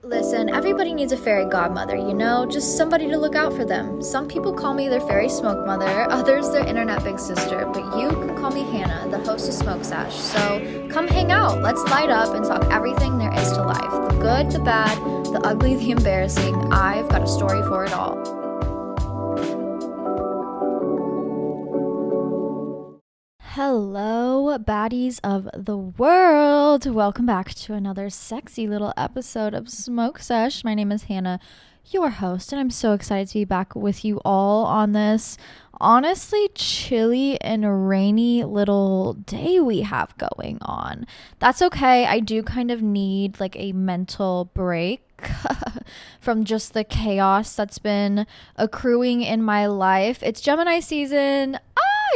Listen, everybody needs a fairy godmother, just somebody to look out for them. Some people call me their fairy smoke mother, others their internet big sister, but you can call me Hannah, the host of Smoke Sash. So come hang out, let's light up and talk everything there is to life. The good, the bad, the ugly, the embarrassing. I've got a story for it all. Hello, baddies of the world. Welcome back to another sexy little episode of Smoke Sesh. My name is Hannah, your host, and I'm so excited to be back with you all on this honestly chilly and rainy little day we have going on. That's okay. I do kind of need like a mental break from just the chaos that's been accruing in my life. It's Gemini season.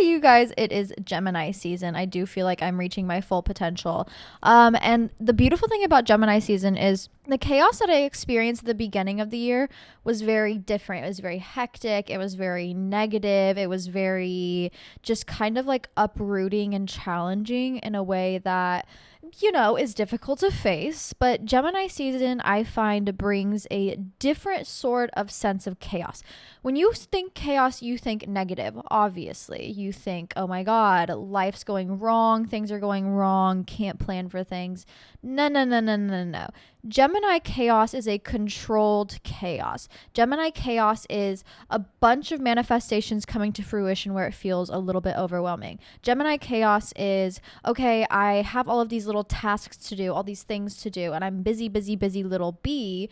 You guys, it is Gemini season. I do feel like I'm reaching my full potential. And the beautiful thing about Gemini season is the chaos that I experienced at the beginning of the year was very different. It was very hectic. It was very negative. It was very just kind of like uprooting and challenging in a way that, is difficult to face. But Gemini season, I find, brings a different sort of sense of chaos. When you think chaos, you think negative, obviously. You think, oh my God, life's going wrong, things are going wrong, can't plan for things. No. Gemini chaos is a controlled chaos. Gemini chaos is a bunch of manifestations coming to fruition where it feels a little bit overwhelming. Gemini chaos is, okay, I have all of these little tasks to do, all these things to do, and I'm busy little bee,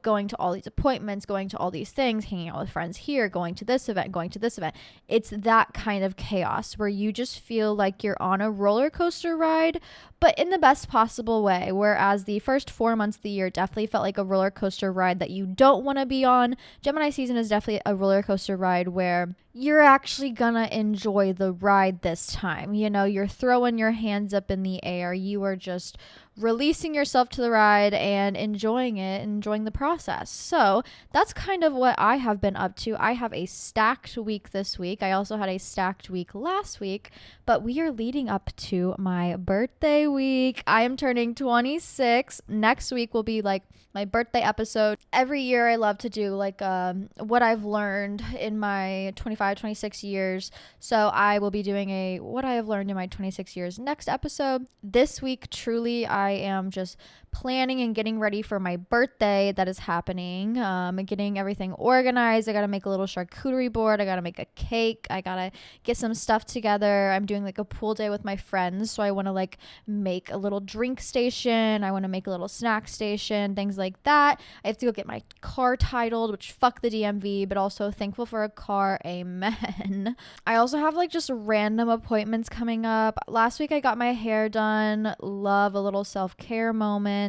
going to all these appointments, going to all these things, hanging out with friends here, going to this event, going to this event. It's that kind of chaos where you just feel like you're on a roller coaster ride, but in the best possible way. Whereas the first 4 months of the year definitely felt like a roller coaster ride that you don't want to be on. Gemini season is definitely a roller coaster ride where you're actually gonna enjoy the ride this time. You're throwing your hands up in the air. You are just releasing yourself to the ride and enjoying it, enjoying the process. So that's kind of what I have been up to. I have a stacked week this week. I also had a stacked week last week, but we are leading up to my birthday week. I am turning 26. Next week will be like my birthday episode. Every year I love to do like what I've learned in my 26 years. So I will be doing a what I have learned in my 26 years next episode. This week, truly, I am just planning and getting ready for my birthday that is happening, getting everything organized. I gotta make a little charcuterie board. I gotta make a cake. I gotta get some stuff together. I'm doing like a pool day with my friends, so I want to like make a little drink station. I want to make a little snack station, things like that. I have to go get my car titled, which fuck the DMV, but also thankful for a car, amen. I also have like just random appointments coming up. Last week I got my hair done. Love a little self-care moment.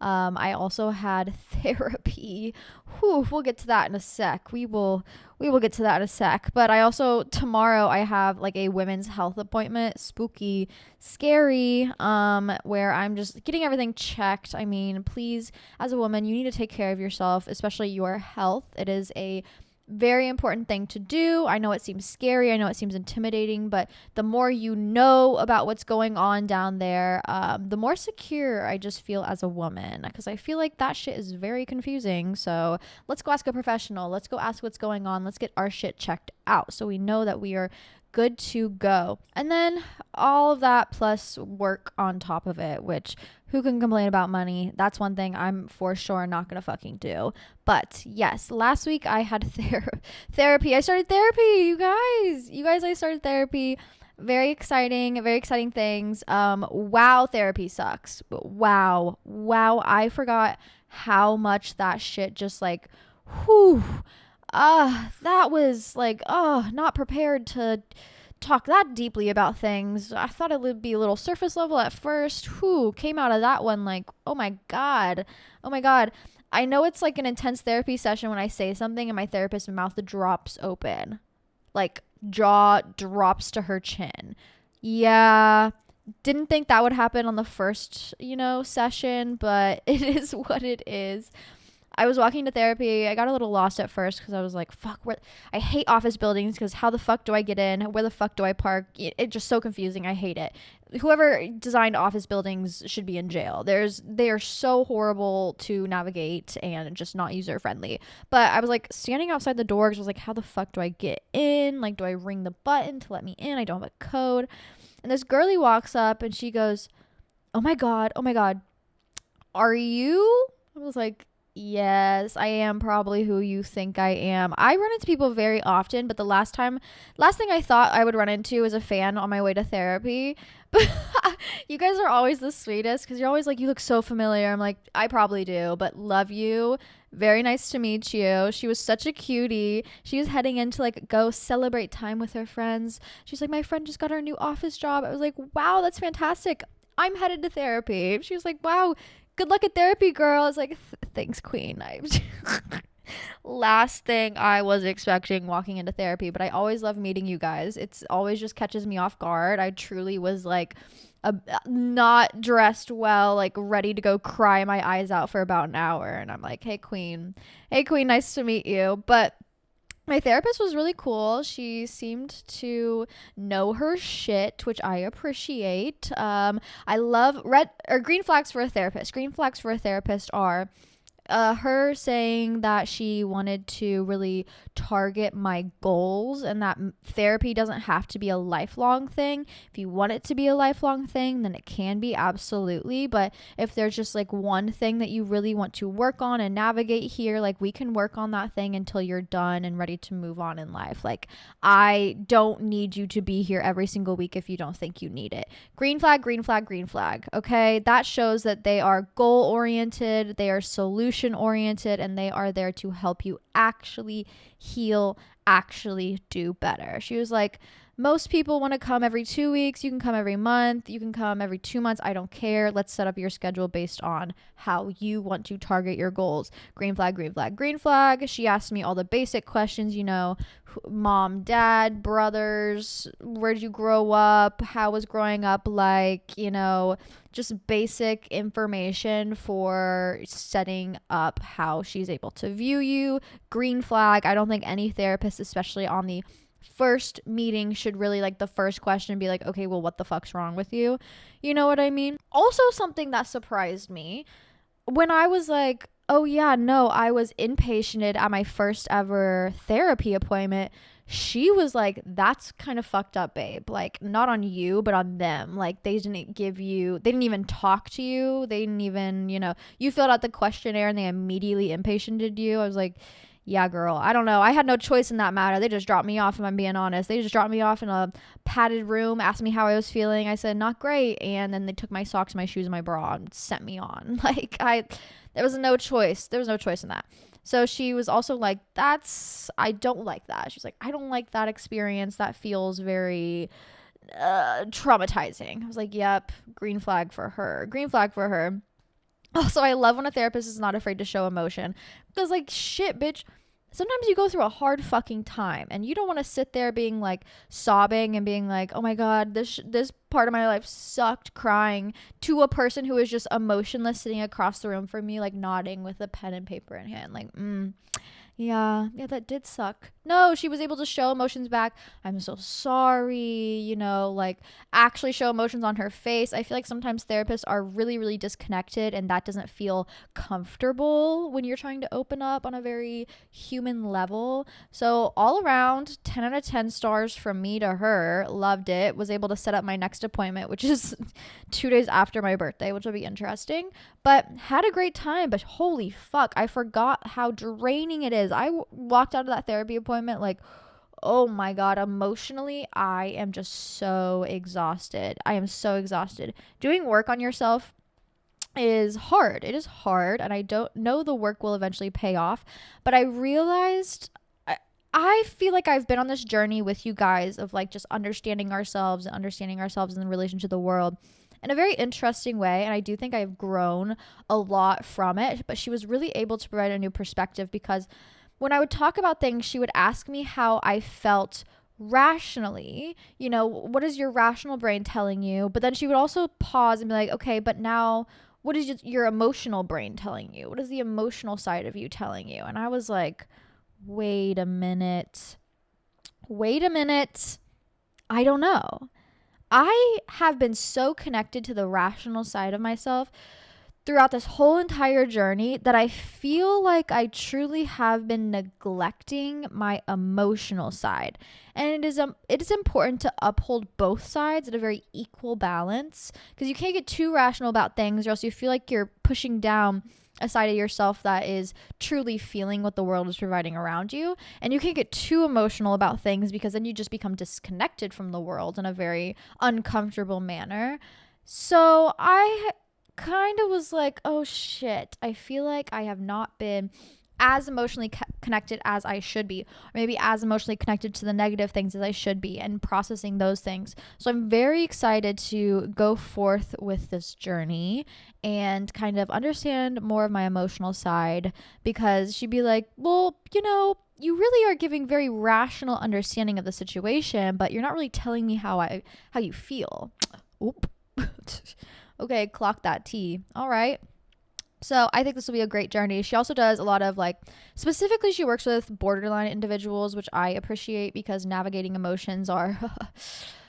I also had therapy. We'll get to that in a sec. We will get to that in a sec. But I also, tomorrow I have like a women's health appointment. Spooky, scary, where I'm just getting everything checked. I mean, please, as a woman, you need to take care of yourself, especially your health. It is a very important thing to do. I know it seems scary. I know it seems intimidating, but the more you know about what's going on down there, the more secure I just feel as a woman, because I feel like that shit is very confusing. So let's go ask a professional. Let's go ask what's going on. Let's get our shit checked out so we know that we are good to go. And then all of that plus work on top of it, which who can complain about money? That's one thing I'm for sure not gonna fucking do. But yes, last week I had therapy. I started therapy, you guys, I started therapy. Very exciting things. Wow, therapy sucks. Wow, I forgot how much that shit just like, that was like, not prepared to talk that deeply about things. I thought it would be a little surface level at first. Came out of that one like, oh my God. I know it's like an intense therapy session when I say something and my therapist's mouth drops open. Like jaw drops to her chin. Yeah. Didn't think that would happen on the first, session, but it is what it is. I was walking to therapy. I got a little lost at first because I was like, fuck, I hate office buildings because how the fuck do I get in? Where the fuck do I park? It's just so confusing. I hate it. Whoever designed office buildings should be in jail. They are so horrible to navigate and just not user friendly. But I was like standing outside the door because I was like, how the fuck do I get in? Like, do I ring the button to let me in? I don't have a code. And this girlie walks up and she goes, oh my God, are you? I was like, yes, I am probably who you think I am. I run into people very often, but the last thing I thought I would run into is a fan on my way to therapy. But you guys are always the sweetest because you're always like, you look so familiar. I'm like, I probably do, but love you. Very nice to meet you. She was such a cutie. She was heading in to like go celebrate time with her friends. She's like, my friend just got her new office job. I was like, wow, that's fantastic. I'm headed to therapy. She was like, wow, good luck at therapy, girl. I was like, thanks, queen. Last thing I was expecting walking into therapy, but I always love meeting you guys. It's always just catches me off guard. I truly was like not dressed well, like ready to go cry my eyes out for about an hour. And I'm like, hey, queen, nice to meet you. But my therapist was really cool. She seemed to know her shit, which I appreciate. I love green flags for a therapist. Green flags for a therapist are her saying that she wanted to really target my goals and that therapy doesn't have to be a lifelong thing. If you want it to be a lifelong thing, then it can be, absolutely. But if there's just like one thing that you really want to work on and navigate here, like we can work on that thing until you're done and ready to move on in life. Like I don't need you to be here every single week if you don't think you need it. Green flag, green flag, green flag. Okay. That shows that they are goal oriented. They are solution oriented, and they are there to help you actually heal, actually do better. She was like, most people want to come every 2 weeks. You can come every month. You can come every 2 months. I don't care. Let's set up your schedule based on how you want to target your goals. Green flag, green flag, green flag. She asked me all the basic questions, mom, dad, brothers, where did you grow up? How was growing up like, just basic information for setting up how she's able to view you. Green flag. I don't think any therapist, especially on the first meeting, should really like the first question be like, okay, well, what the fuck's wrong with you? You know what I mean? Also, something that surprised me when I was like, oh yeah, no, I was inpatiented at my first ever therapy appointment. She was like, that's kind of fucked up, babe. Like, not on you, but on them. Like, they didn't even talk to you. They didn't even, you filled out the questionnaire and they immediately inpatiented you. I was like, yeah, girl, I don't know. I had no choice in that matter. They just dropped me off, if I'm being honest. They just dropped me off in a padded room, asked me how I was feeling. I said, not great. And then they took my socks, my shoes, and my bra and sent me on. There was no choice. There was no choice in that. So she was also like, I don't like that. She was like, I don't like that experience. That feels very traumatizing. I was like, yep, green flag for her. Green flag for her. Also, I love when a therapist is not afraid to show emotion. Because, like, shit, bitch, sometimes you go through a hard fucking time and you don't want to sit there being like sobbing and being like, oh my God, this part of my life sucked, crying to a person who is just emotionless sitting across the room from me, like nodding with a pen and paper in hand. Like, yeah, that did suck. No, she was able to show emotions back. I'm so sorry, like actually show emotions on her face. I feel like sometimes therapists are really, really disconnected, and that doesn't feel comfortable when you're trying to open up on a very human level. So all around, 10 out of 10 stars from me to her. Loved it. Was able to set up my next appointment, which is 2 days after my birthday, which will be interesting. But had a great time. But holy fuck, I forgot how draining it is. I walked out of that therapy appointment like, oh my God, emotionally, I am just so exhausted. I am so exhausted. Doing work on yourself is hard. It is hard, and I don't know the work will eventually pay off. But I realized I feel like I've been on this journey with you guys of like just understanding ourselves in relation to the world in a very interesting way. And I do think I've grown a lot from it. But she was really able to provide a new perspective, because when I would talk about things, she would ask me how I felt rationally, what is your rational brain telling you? But then she would also pause and be like, okay, but now what is your emotional brain telling you? What is the emotional side of you telling you? And I was like, wait a minute. I don't know. I have been so connected to the rational side of myself throughout this whole entire journey that I feel like I truly have been neglecting my emotional side. And it is important to uphold both sides at a very equal balance, because you can't get too rational about things, or else you feel like you're pushing down a side of yourself that is truly feeling what the world is providing around you. And you can't get too emotional about things, because then you just become disconnected from the world in a very uncomfortable manner. So I kind of was like, oh shit, I feel like I have not been as emotionally connected as I should be, or maybe as emotionally connected to the negative things as I should be, and processing those things. So I'm very excited to go forth with this journey and kind of understand more of my emotional side, because she'd be like, well, you really are giving very rational understanding of the situation, but you're not really telling me how you feel. Oop. Okay, clock that T. All right. So I think this will be a great journey. She also does a lot of specifically she works with borderline individuals, which I appreciate, because navigating emotions are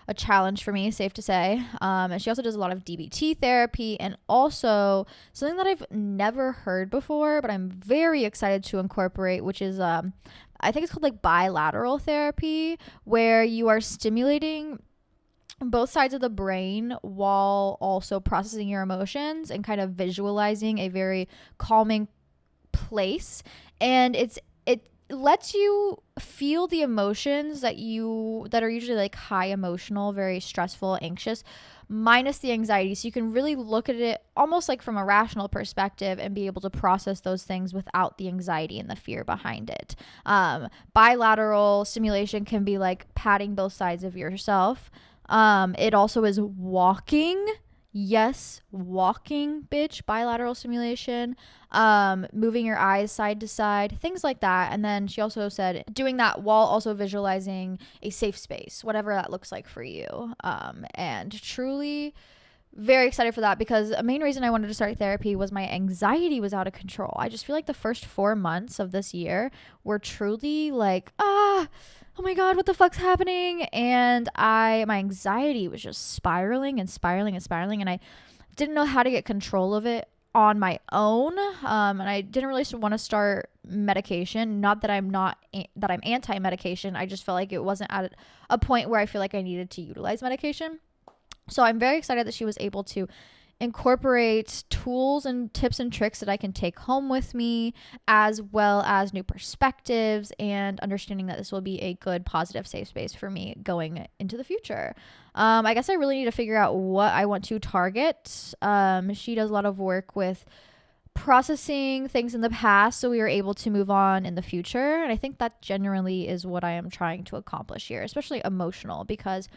a challenge for me, safe to say. And she also does a lot of DBT therapy, and also something that I've never heard before, but I'm very excited to incorporate, which is I think it's called bilateral therapy, where you are stimulating both sides of the brain while also processing your emotions and kind of visualizing a very calming place. And it lets you feel the emotions that are usually high emotional, very stressful, anxious, minus the anxiety. So you can really look at it almost from a rational perspective and be able to process those things without the anxiety and the fear behind it. Bilateral stimulation can be patting both sides of yourself. It also is walking. Yes, walking, bitch. Bilateral stimulation. Moving your eyes side to side, things like that. And then she also said doing that while also visualizing a safe space, whatever that looks like for you. And truly very excited for that, because a main reason I wanted to start therapy was my anxiety was out of control. I just feel like the first 4 months of this year were truly oh my God, what the fuck's happening? And my anxiety was just spiraling, and I didn't know how to get control of it on my own. And I didn't really want to start medication. Not that I'm anti-medication. I just felt like it wasn't at a point where I feel like I needed to utilize medication. So I'm very excited that she was able to incorporate tools and tips and tricks that I can take home with me, as well as new perspectives, and understanding that this will be a good, positive, safe space for me going into the future. I guess I really need to figure out what I want to target. She does a lot of work with processing things in the past so we are able to move on in the future. And I think that generally is what I am trying to accomplish here, especially emotional, because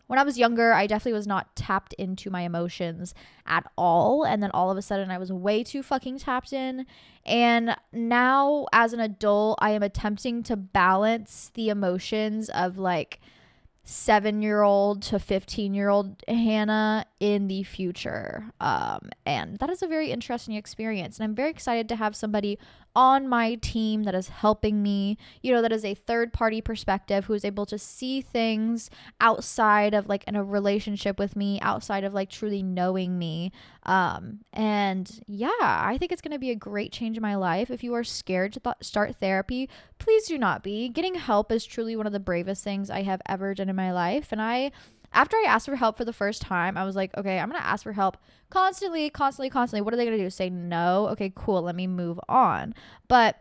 when I was younger, I definitely was not tapped into my emotions at all. And then all of a sudden I was way too fucking tapped in. And now as an adult, I am attempting to balance the emotions of 7-year-old to 15-year-old Hannah in the future. And that is a very interesting experience. And I'm very excited to have somebody on my team that is helping me, that is a third party perspective, who is able to see things outside of in a relationship with me, outside of truly knowing me. And yeah, I think it's going to be a great change in my life. If you are scared to start therapy, please do not be. Getting help is truly one of the bravest things I have ever done in my life. And after I asked for help for the first time, I was like, okay, I'm going to ask for help constantly. What are they going to do? Say no? Okay, cool. Let me move on. But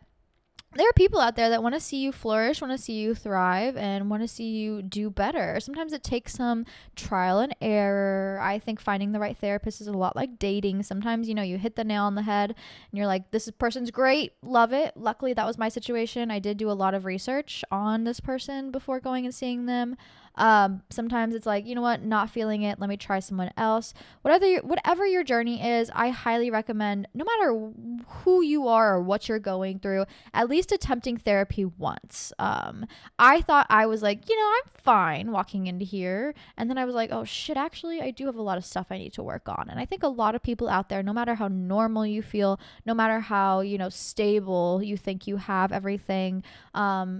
there are people out there that want to see you flourish, want to see you thrive, and want to see you do better. Sometimes it takes some trial and error. I think finding the right therapist is a lot like dating. Sometimes, you hit the nail on the head and you're like, this person's great, love it. Luckily, that was my situation. I did do a lot of research on this person before going and seeing them. Sometimes it's like, you know what, not feeling it, let me try someone else. Whatever your journey is, I highly recommend, no matter who you are or what you're going through, at least attempting therapy once. I thought I was like, I'm fine walking into here. And then I was like, oh shit, actually, I do have a lot of stuff I need to work on. And I think a lot of people out there, no matter how normal you feel, no matter how, stable you think you have everything,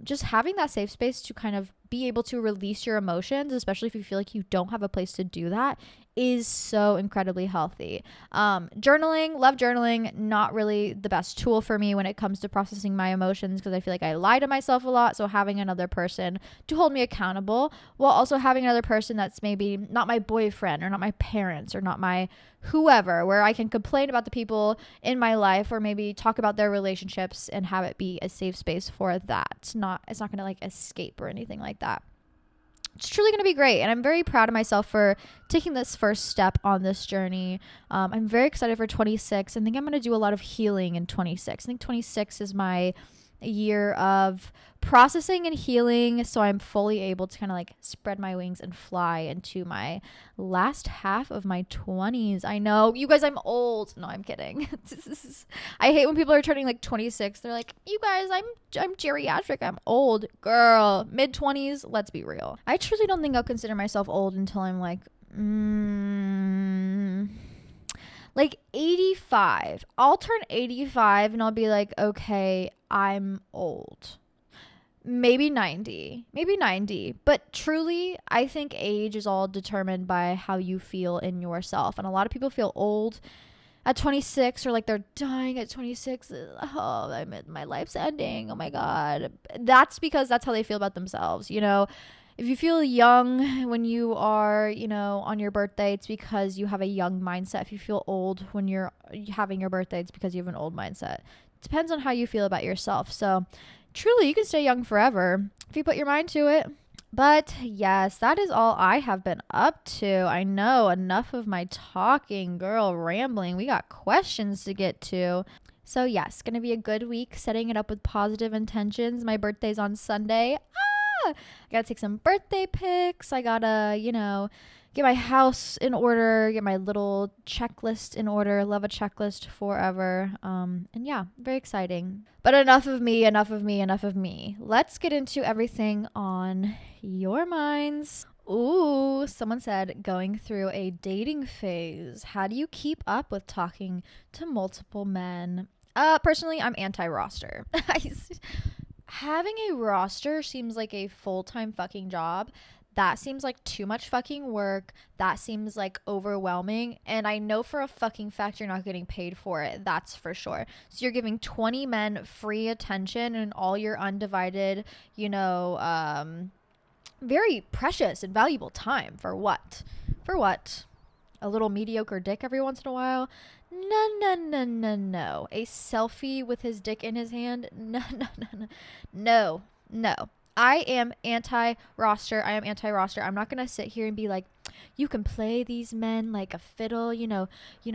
just having that safe space to kind of be able to release your emotions, especially if you feel like you don't have a place to do that, is so incredibly healthy. Love journaling, not really the best tool for me when it comes to processing my emotions, because I feel like I lie to myself a lot. So having another person to hold me accountable, while also having another person that's maybe not my boyfriend or not my parents or not my whoever, where I can complain about the people in my life or maybe talk about their relationships and have it be a safe space for that. It's not gonna like escape or anything like that. It's truly going to be great. And I'm very proud of myself for taking this first step on this journey. I'm very excited for 26. I think I'm going to do a lot of healing in 26. I think 26 is my year of processing and healing, so I'm fully able to kind of like spread my wings and fly into my last half of my 20s. I know, you guys, I'm old. No, I'm kidding. I hate when people are turning like 26. They're like, you guys, I'm geriatric, I'm old. Girl, mid-20s, let's be real. I truly don't think I'll consider myself old until I'm like 85. I'll turn 85 and I'll be like, okay, I'm old. Maybe 90. But truly, I think age is all determined by how you feel in yourself. And a lot of people feel old at 26, or like they're dying at 26. Oh, my life's ending. Oh my God. That's because that's how they feel about themselves. If you feel young when you are, on your birthday, it's because you have a young mindset. If you feel old when you're having your birthday, it's because you have an old mindset. It depends on how you feel about yourself. So truly, you can stay young forever if you put your mind to it. But yes, that is all I have been up to. I know, enough of my talking, girl, rambling. We got questions to get to. So yes, gonna be a good week, setting it up with positive intentions. My birthday's on Sunday. I gotta take some birthday pics. I gotta, get my house in order, get my little checklist in order. Love a checklist forever. And yeah, very exciting. But enough of me. Let's get into everything on your minds. Ooh, someone said going through a dating phase. How do you keep up with talking to multiple men? Personally, I'm anti-roster. Having a roster seems like a full-time fucking job. That seems like too much fucking work. That seems like overwhelming. And I know for a fucking fact you're not getting paid for it. That's for sure. So you're giving 20 men free attention and all your undivided, very precious and valuable time. For what? A little mediocre dick every once in a while? No. A selfie with his dick in his hand? No. I am anti-roster. I'm not going to sit here and be like, you can play these men like a fiddle,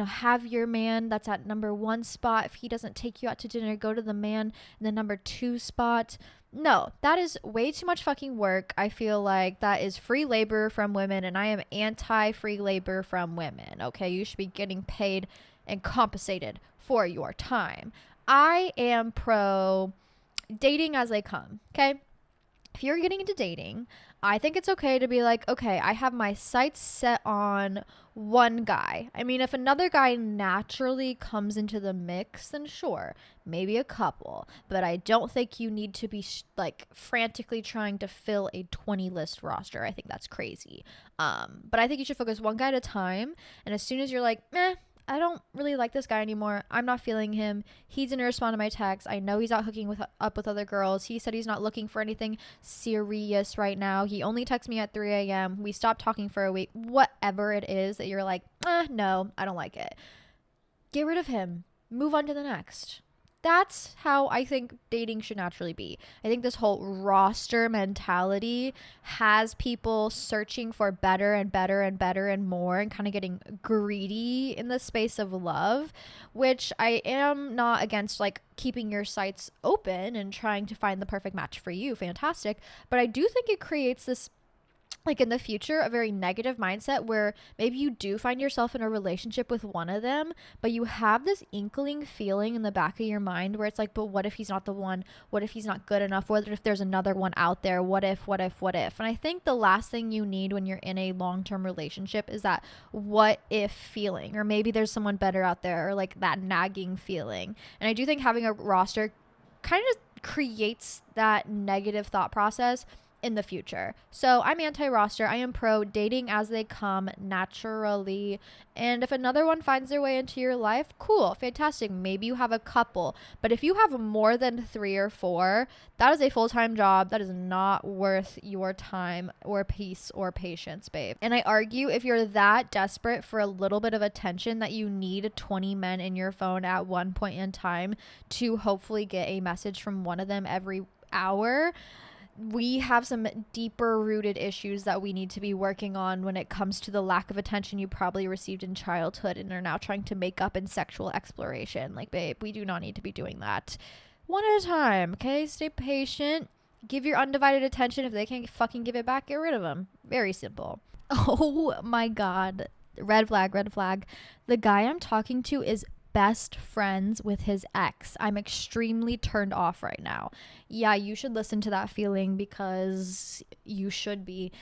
have your man that's at number 1 spot. If he doesn't take you out to dinner, go to the man in the number 2 spot. No, that is way too much fucking work. I feel like that is free labor from women, and I am anti-free labor from women. Okay, you should be getting paid and compensated for your time. I am pro dating as they come. Okay, if you're getting into dating, I think it's okay to be like, okay, I have my sights set on one guy. I mean, if another guy naturally comes into the mix, then sure, maybe a couple. But I don't think you need to be frantically trying to fill a 20 list roster. I think that's crazy. But I think you should focus one guy at a time. And as soon as you're like, I don't really like this guy anymore, I'm not feeling him, he's gonna respond to my text, I know he's out hooking up with other girls, he said he's not looking for anything serious right now, he only texts me at 3 a.m, we stopped talking for a week, whatever it is that you're like, no, I don't like it, get rid of him, move on to the next. That's how I think dating should naturally be. I think this whole roster mentality has people searching for better and better and better and more, and kind of getting greedy in the space of love, which I am not against, keeping your sights open and trying to find the perfect match for you. Fantastic. But I do think it creates this like in the future, a very negative mindset where maybe you do find yourself in a relationship with one of them, but you have this inkling feeling in the back of your mind where it's like, but what if he's not the one? What if he's not good enough? What if there's another one out there? What if? And I think the last thing you need when you're in a long-term relationship is that what if feeling, or maybe there's someone better out there, or like that nagging feeling. And I do think having a roster kind of creates that negative thought process in the future. So I'm anti-roster. I am pro dating as they come naturally. And if another one finds their way into your life, cool, fantastic. Maybe you have a couple. But if you have more than 3 or 4, that is a full-time job. That is not worth your time or peace or patience, babe. And I argue if you're that desperate for a little bit of attention that you need 20 men in your phone at one point in time to hopefully get a message from one of them every hour, we have some deeper rooted issues that we need to be working on when it comes to the lack of attention you probably received in childhood and are now trying to make up in sexual exploration. Like, babe, we do not need to be doing that. One at a time, okay? Stay patient. Give your undivided attention. If they can't fucking give it back, get rid of them. Very simple. Oh my God. Red flag, red flag. The guy I'm talking to is best friends with his ex. I'm extremely turned off right now. Yeah, you should listen to that feeling, because you should be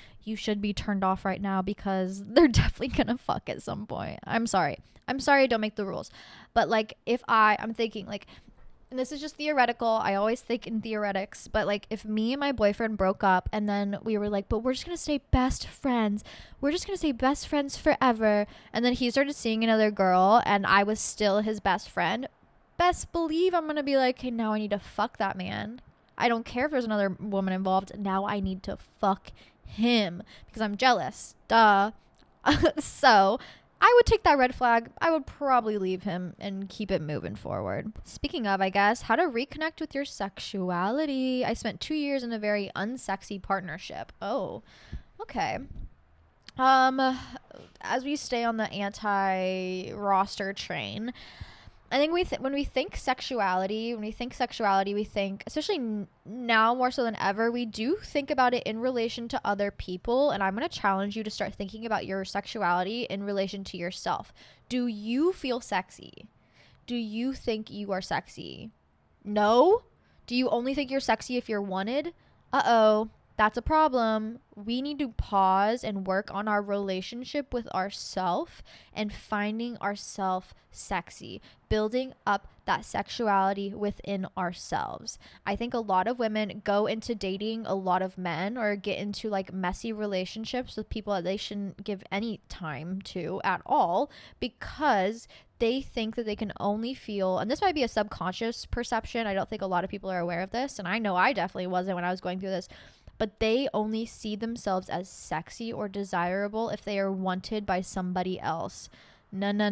turned off right now, because they're definitely gonna fuck at some point. I'm sorry I don't make the rules, but like if I'm thinking like, and this is just theoretical, I always think in theoretics, but like if me and my boyfriend broke up and then we were like, but we're just gonna stay best friends, forever, and then he started seeing another girl and I was still his best friend, best believe I'm gonna be like, hey, now I need to fuck that man. I don't care if there's another woman involved, now I need to fuck him because I'm jealous, duh. So I would take that red flag. I would probably leave him and keep it moving forward. Speaking of, I guess, how to reconnect with your sexuality. I spent 2 years in a very unsexy partnership. Oh, okay. As we stay on the anti-roster train, I think when we think sexuality, we think, especially now more so than ever, we do think about it in relation to other people. And I'm going to challenge you to start thinking about your sexuality in relation to yourself. Do you feel sexy? Do you think you are sexy? No? Do you only think you're sexy if you're wanted? Uh-oh. That's a problem. We need to pause and work on our relationship with ourself and finding ourself sexy, building up that sexuality within ourselves. I think a lot of women go into dating a lot of men or get into like messy relationships with people that they shouldn't give any time to at all, because they think that they can only feel, and this might be a subconscious perception, I don't think a lot of people are aware of this, and I know I definitely wasn't when I was going through this, but they only see themselves as sexy or desirable if they are wanted by somebody else. No.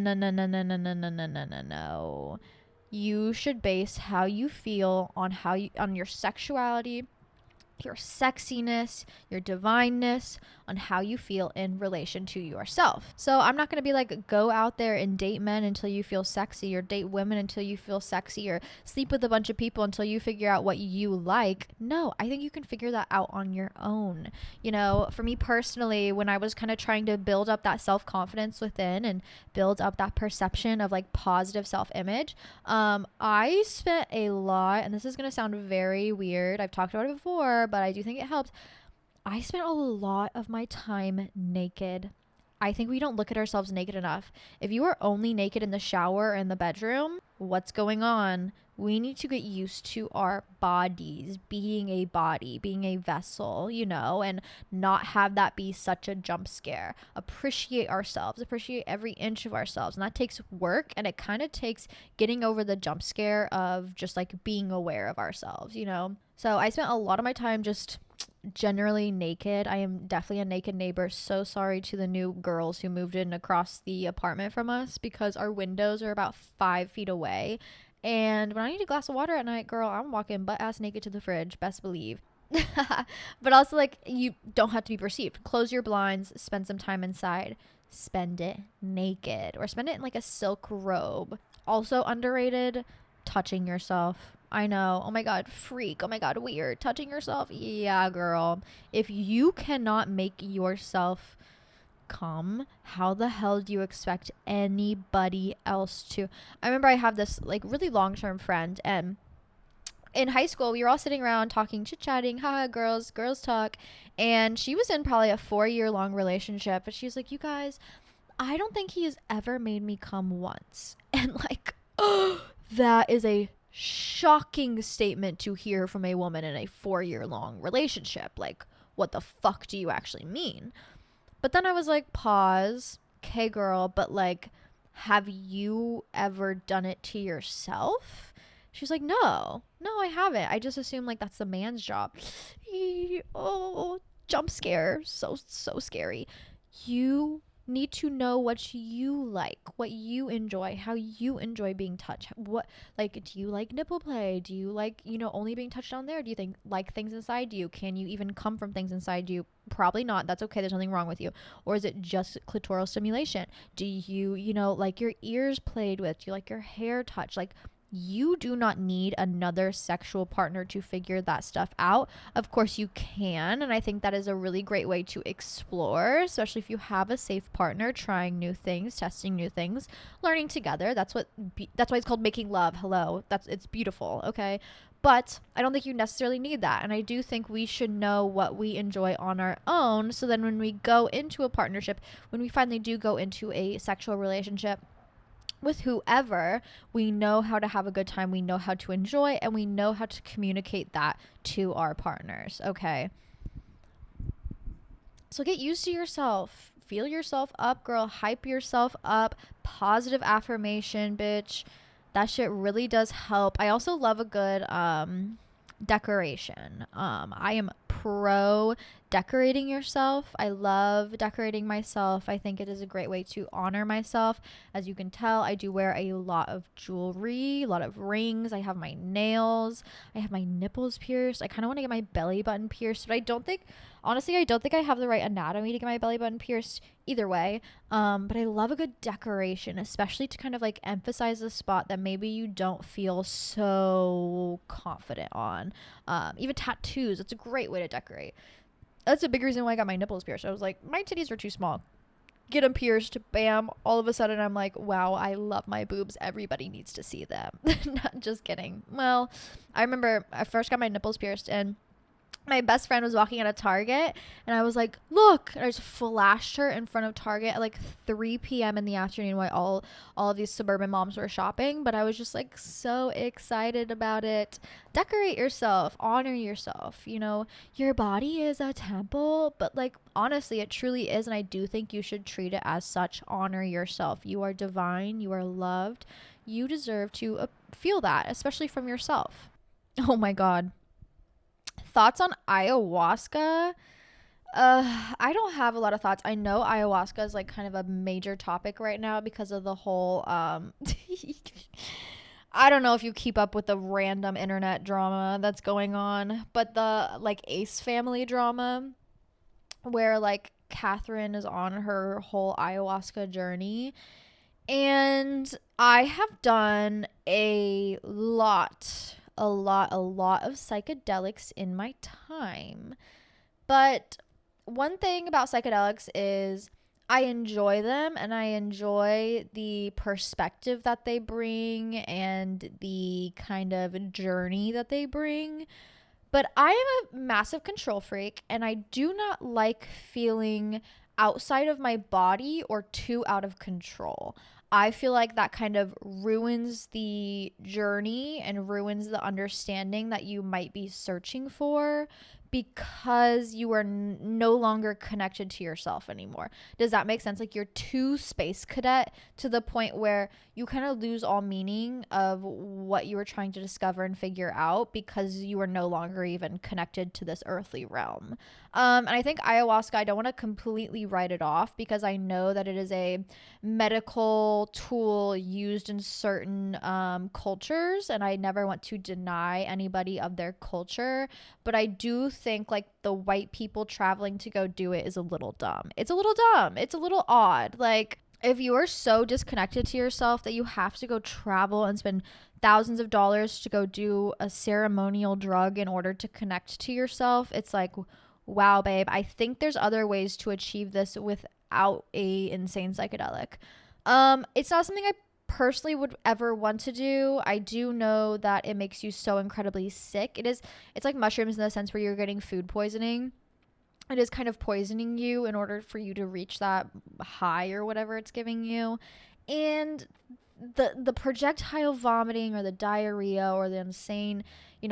You should base how you feel on your sexuality, your sexiness, your divineness, on how you feel in relation to yourself. So I'm not going to be like, go out there and date men until you feel sexy, or date women until you feel sexy, or sleep with a bunch of people until you figure out what you like. No, I think you can figure that out on your own. You know, for me personally, when I was kind of trying to build up that self-confidence within and build up that perception of like positive self-image, I spent a lot, and this is going to sound very weird, I've talked about it before, but I do think it helps. I spent a lot of my time naked. I think we don't look at ourselves naked enough. If you are only naked in the shower or in the bedroom, what's going on? We need to get used to our bodies being a body, being a vessel, you know, and not have that be such a jump scare. Appreciate ourselves, appreciate every inch of ourselves. And that takes work, and it kind of takes getting over the jump scare of just like being aware of ourselves, you know? So I spent a lot of my time just generally naked. I am definitely a naked neighbor. So sorry to the new girls who moved in across the apartment from us, because our windows are about 5 feet away. And when I need a glass of water at night, girl, I'm walking butt ass naked to the fridge, best believe. But also, like, you don't have to be perceived. Close your blinds, spend some time inside, spend it naked, or spend it in like a silk robe. Also underrated, touching yourself. I know. Oh my God, freak. Oh my God, weird. Touching yourself. Yeah, girl. If you cannot make yourself come, how the hell do you expect anybody else to? I remember I have this like really long-term friend, and in high school we were all sitting around talking, chit-chatting, haha, girls talk, and she was in probably a 4-year long relationship, but she was like, you guys, I don't think he has ever made me come once. And like, oh, that is a shocking statement to hear from a woman in a 4-year long relationship. Like, what the fuck do you actually mean? But then I was like, pause. Okay, girl, but like, have you ever done it to yourself? She's like, no, I haven't. I just assume like that's the man's job. Oh, jump scare. So scary. You need to know what you like, what you enjoy, how you enjoy being touched. What, like, do you like nipple play? Do you like, only being touched down there? Do you think like things inside you? Can you even come from things inside you? Probably not. That's okay. There's nothing wrong with you. Or is it just clitoral stimulation? Do you, like your ears played with? Do you like your hair touched? Like, you do not need another sexual partner to figure that stuff out. Of course you can, and I think that is a really great way to explore, especially if you have a safe partner, trying new things, testing new things, learning together. That's why it's called making love. Hello. It's beautiful, okay? But I don't think you necessarily need that. And I do think we should know what we enjoy on our own, so then when we go into a partnership, when we finally do go into a sexual relationship with whoever, we know how to have a good time, we know how to enjoy, and we know how to communicate that to our partners, okay? So get used to yourself. Feel yourself up, girl. Hype yourself up. Positive affirmation, bitch. That shit really does help. I also love a good decoration. I am pro decorating yourself. I love decorating myself. I think it is a great way to honor myself. As you can tell, I do wear a lot of jewelry, a lot of rings. I have my nails. I have my nipples pierced. I kind of want to get my belly button pierced, but I don't think I have the right anatomy to get my belly button pierced either way. But I love a good decoration, especially to kind of like emphasize the spot that maybe you don't feel so confident on. Even tattoos, it's a great way to decorate. That's a big reason why I got my nipples pierced. I was like, my titties are too small. Get them pierced, bam. All of a sudden, I'm like, wow, I love my boobs. Everybody needs to see them. Not just kidding. Well, I remember I first got my nipples pierced, and my best friend was walking at a Target, and I was like, look, and I just flashed her in front of Target at like 3 p.m. in the afternoon while all of these suburban moms were shopping. But I was just like so excited about it. Decorate yourself, honor yourself. Your body is a temple, but like honestly, it truly is. And I do think you should treat it as such. Honor yourself. You are divine. You are loved. You deserve to feel that, especially from yourself. Oh my God. Thoughts on ayahuasca? I don't have a lot of thoughts. I know ayahuasca is like kind of a major topic right now because of the whole I don't know if you keep up with the random internet drama that's going on, but the like Ace family drama where like Catherine is on her whole ayahuasca journey. And I have done a lot of psychedelics in my time. But one thing about psychedelics is I enjoy them, and I enjoy the perspective that they bring and the kind of journey that they bring. But I am a massive control freak, and I do not like feeling outside of my body or too out of control. I feel like that kind of ruins the journey and ruins the understanding that you might be searching for, because you are no longer connected to yourself anymore. Does that make sense? Like, you're too space cadet to the point where you kind of lose all meaning of what you were trying to discover and figure out, because you are no longer even connected to this earthly realm. And I think ayahuasca, I don't want to completely write it off, because I know that it is a medical tool used in certain cultures, and I never want to deny anybody of their culture, but I do think like the white people traveling to go do it is a little dumb. It's a little dumb. It's a little odd. Like, If you are so disconnected to yourself that you have to go travel and spend thousands of dollars to go do a ceremonial drug in order to connect to yourself, it's like, wow, babe, I think there's other ways to achieve this without a insane psychedelic. It's not something I personally would ever want to do. I do know that it makes you so incredibly sick. It's like mushrooms in the sense where you're getting food poisoning. It is kind of poisoning you in order for you to reach that high or whatever it's giving you. And the projectile vomiting or the diarrhea or the insane,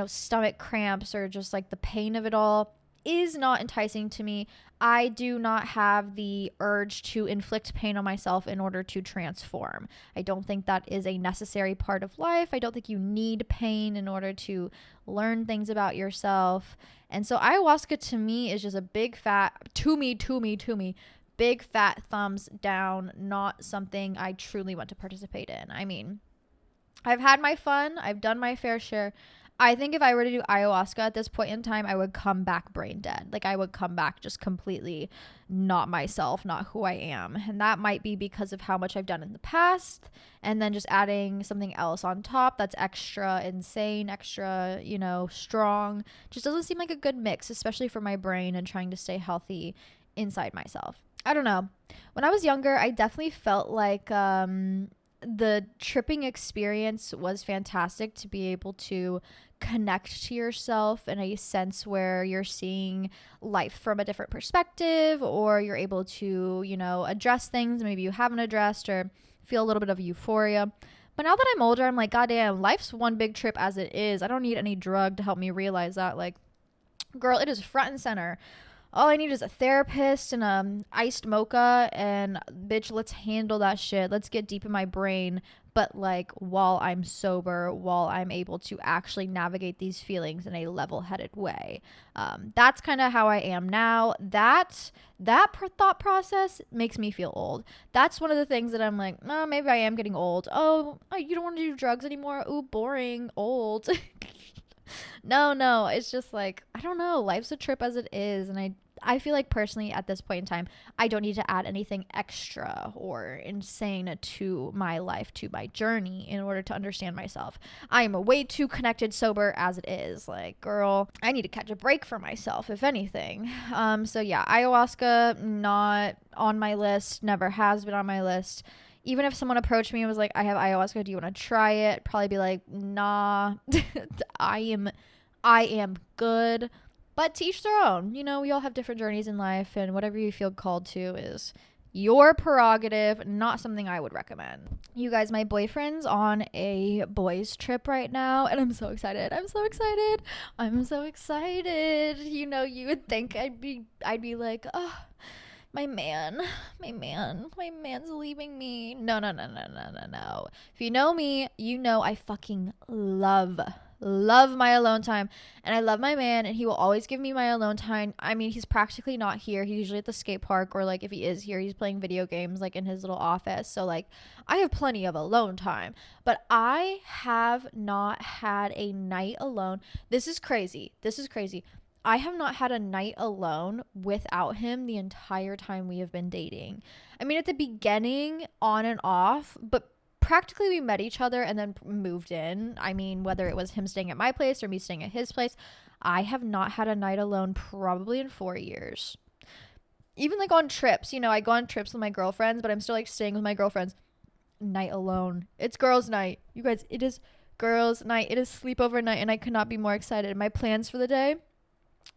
stomach cramps or just like the pain of it all is not enticing to me. I do not have the urge to inflict pain on myself in order to transform. I don't think that is a necessary part of life. I don't think you need pain in order to learn things about yourself. And so ayahuasca to me is just a big fat, to me, big fat thumbs down, not something I truly want to participate in. I mean, I've had my fun. I've done my fair share. I think if I were to do ayahuasca at this point in time, I would come back brain dead. Like I would come back just completely not myself, not who I am. And that might be because of how much I've done in the past. And then just adding something else on top that's extra insane, extra, strong. Just doesn't seem like a good mix, especially for my brain and trying to stay healthy inside myself. I don't know. When I was younger, I definitely felt like the tripping experience was fantastic to be able to connect to yourself in a sense where you're seeing life from a different perspective, or you're able to, address things maybe you haven't addressed, or feel a little bit of euphoria. But now that I'm older, I'm like, goddamn, life's one big trip as it is. I don't need any drug to help me realize that. Like, girl, it is front and center. All I need is a therapist and a iced mocha, and bitch, let's handle that shit. Let's get deep in my brain, but like while I'm sober, while I'm able to actually navigate these feelings in a level-headed way. That's kind of how I am now. That thought process makes me feel old. That's one of the things that I'm like, oh, maybe I am getting old. Oh, you don't want to do drugs anymore? Ooh, boring, old. No, it's just like, I don't know, life's a trip as it is, and I feel like personally at this point in time, I don't need to add anything extra or insane to my life, to my journey, in order to understand myself. I am way too connected sober as it is. Like, girl, I need to catch a break for myself, if anything. So yeah, ayahuasca, not on my list, never has been on my list. Even if someone approached me and was like, I have ayahuasca, do you want to try it? Probably be like, nah, I am good. But to each their own. We all have different journeys in life, and whatever you feel called to is your prerogative, not something I would recommend. You guys, my boyfriend's on a boys trip right now, and I'm so excited. You would think I'd be like, oh, my man's leaving me. No. If you know me, I fucking love my alone time, and I love my man, and he will always give me my alone time. I mean, he's practically not here. He's usually at the skate park, or like if he is here, he's playing video games like in his little office. So like I have plenty of alone time, but I have not had a night alone. This is crazy. I have not had a night alone without him the entire time we have been dating. I mean, at the beginning, on and off, but practically we met each other and then moved in. I mean, whether it was him staying at my place or me staying at his place, I have not had a night alone probably in 4 years. Even like on trips, I go on trips with my girlfriends, but I'm still like staying with my girlfriends. Night alone. It's girls' night. You guys, it is girls' night. It is sleepover night, and I could not be more excited. My plans for the day: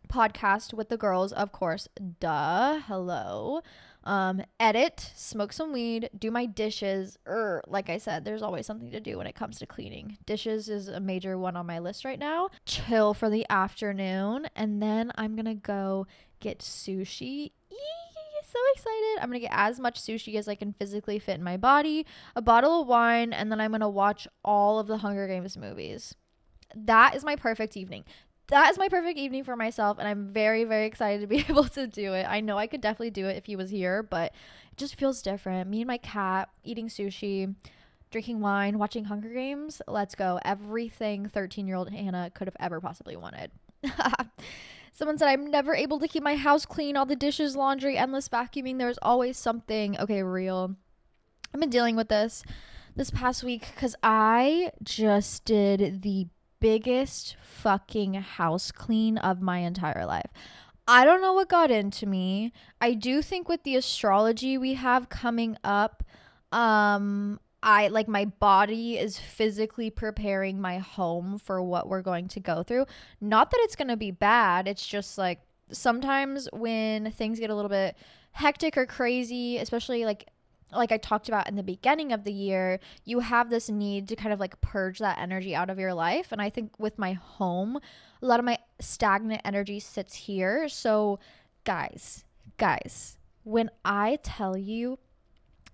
podcast with the girls, of course, hello, edit, smoke some weed, do my dishes. Like I said, there's always something to do when it comes to cleaning. Dishes is a major one on my list right now. Chill for the afternoon, and then I'm gonna go get sushi. So excited. I'm gonna get as much sushi as I can physically fit in my body, a bottle of wine, and then I'm gonna watch all of the Hunger Games movies. That is my perfect evening. For myself, and I'm very, very excited to be able to do it. I know I could definitely do it if he was here, but it just feels different. Me and my cat eating sushi, drinking wine, watching Hunger Games. Let's go. Everything 13-year-old Hannah could have ever possibly wanted. Someone said I'm never able to keep my house clean, all the dishes, laundry, endless vacuuming. There's always something. Okay, real. I've been dealing with this past week because I just did the biggest fucking house clean of my entire life. I don't know what got into me. I do think with the astrology we have coming up, I like my body is physically preparing my home for what we're going to go through. Not that it's going to be bad. It's just like sometimes when things get a little bit hectic or crazy, especially like I talked about in the beginning of the year, you have this need to kind of like purge that energy out of your life. And I think with my home, a lot of my stagnant energy sits here. So, guys, when I tell you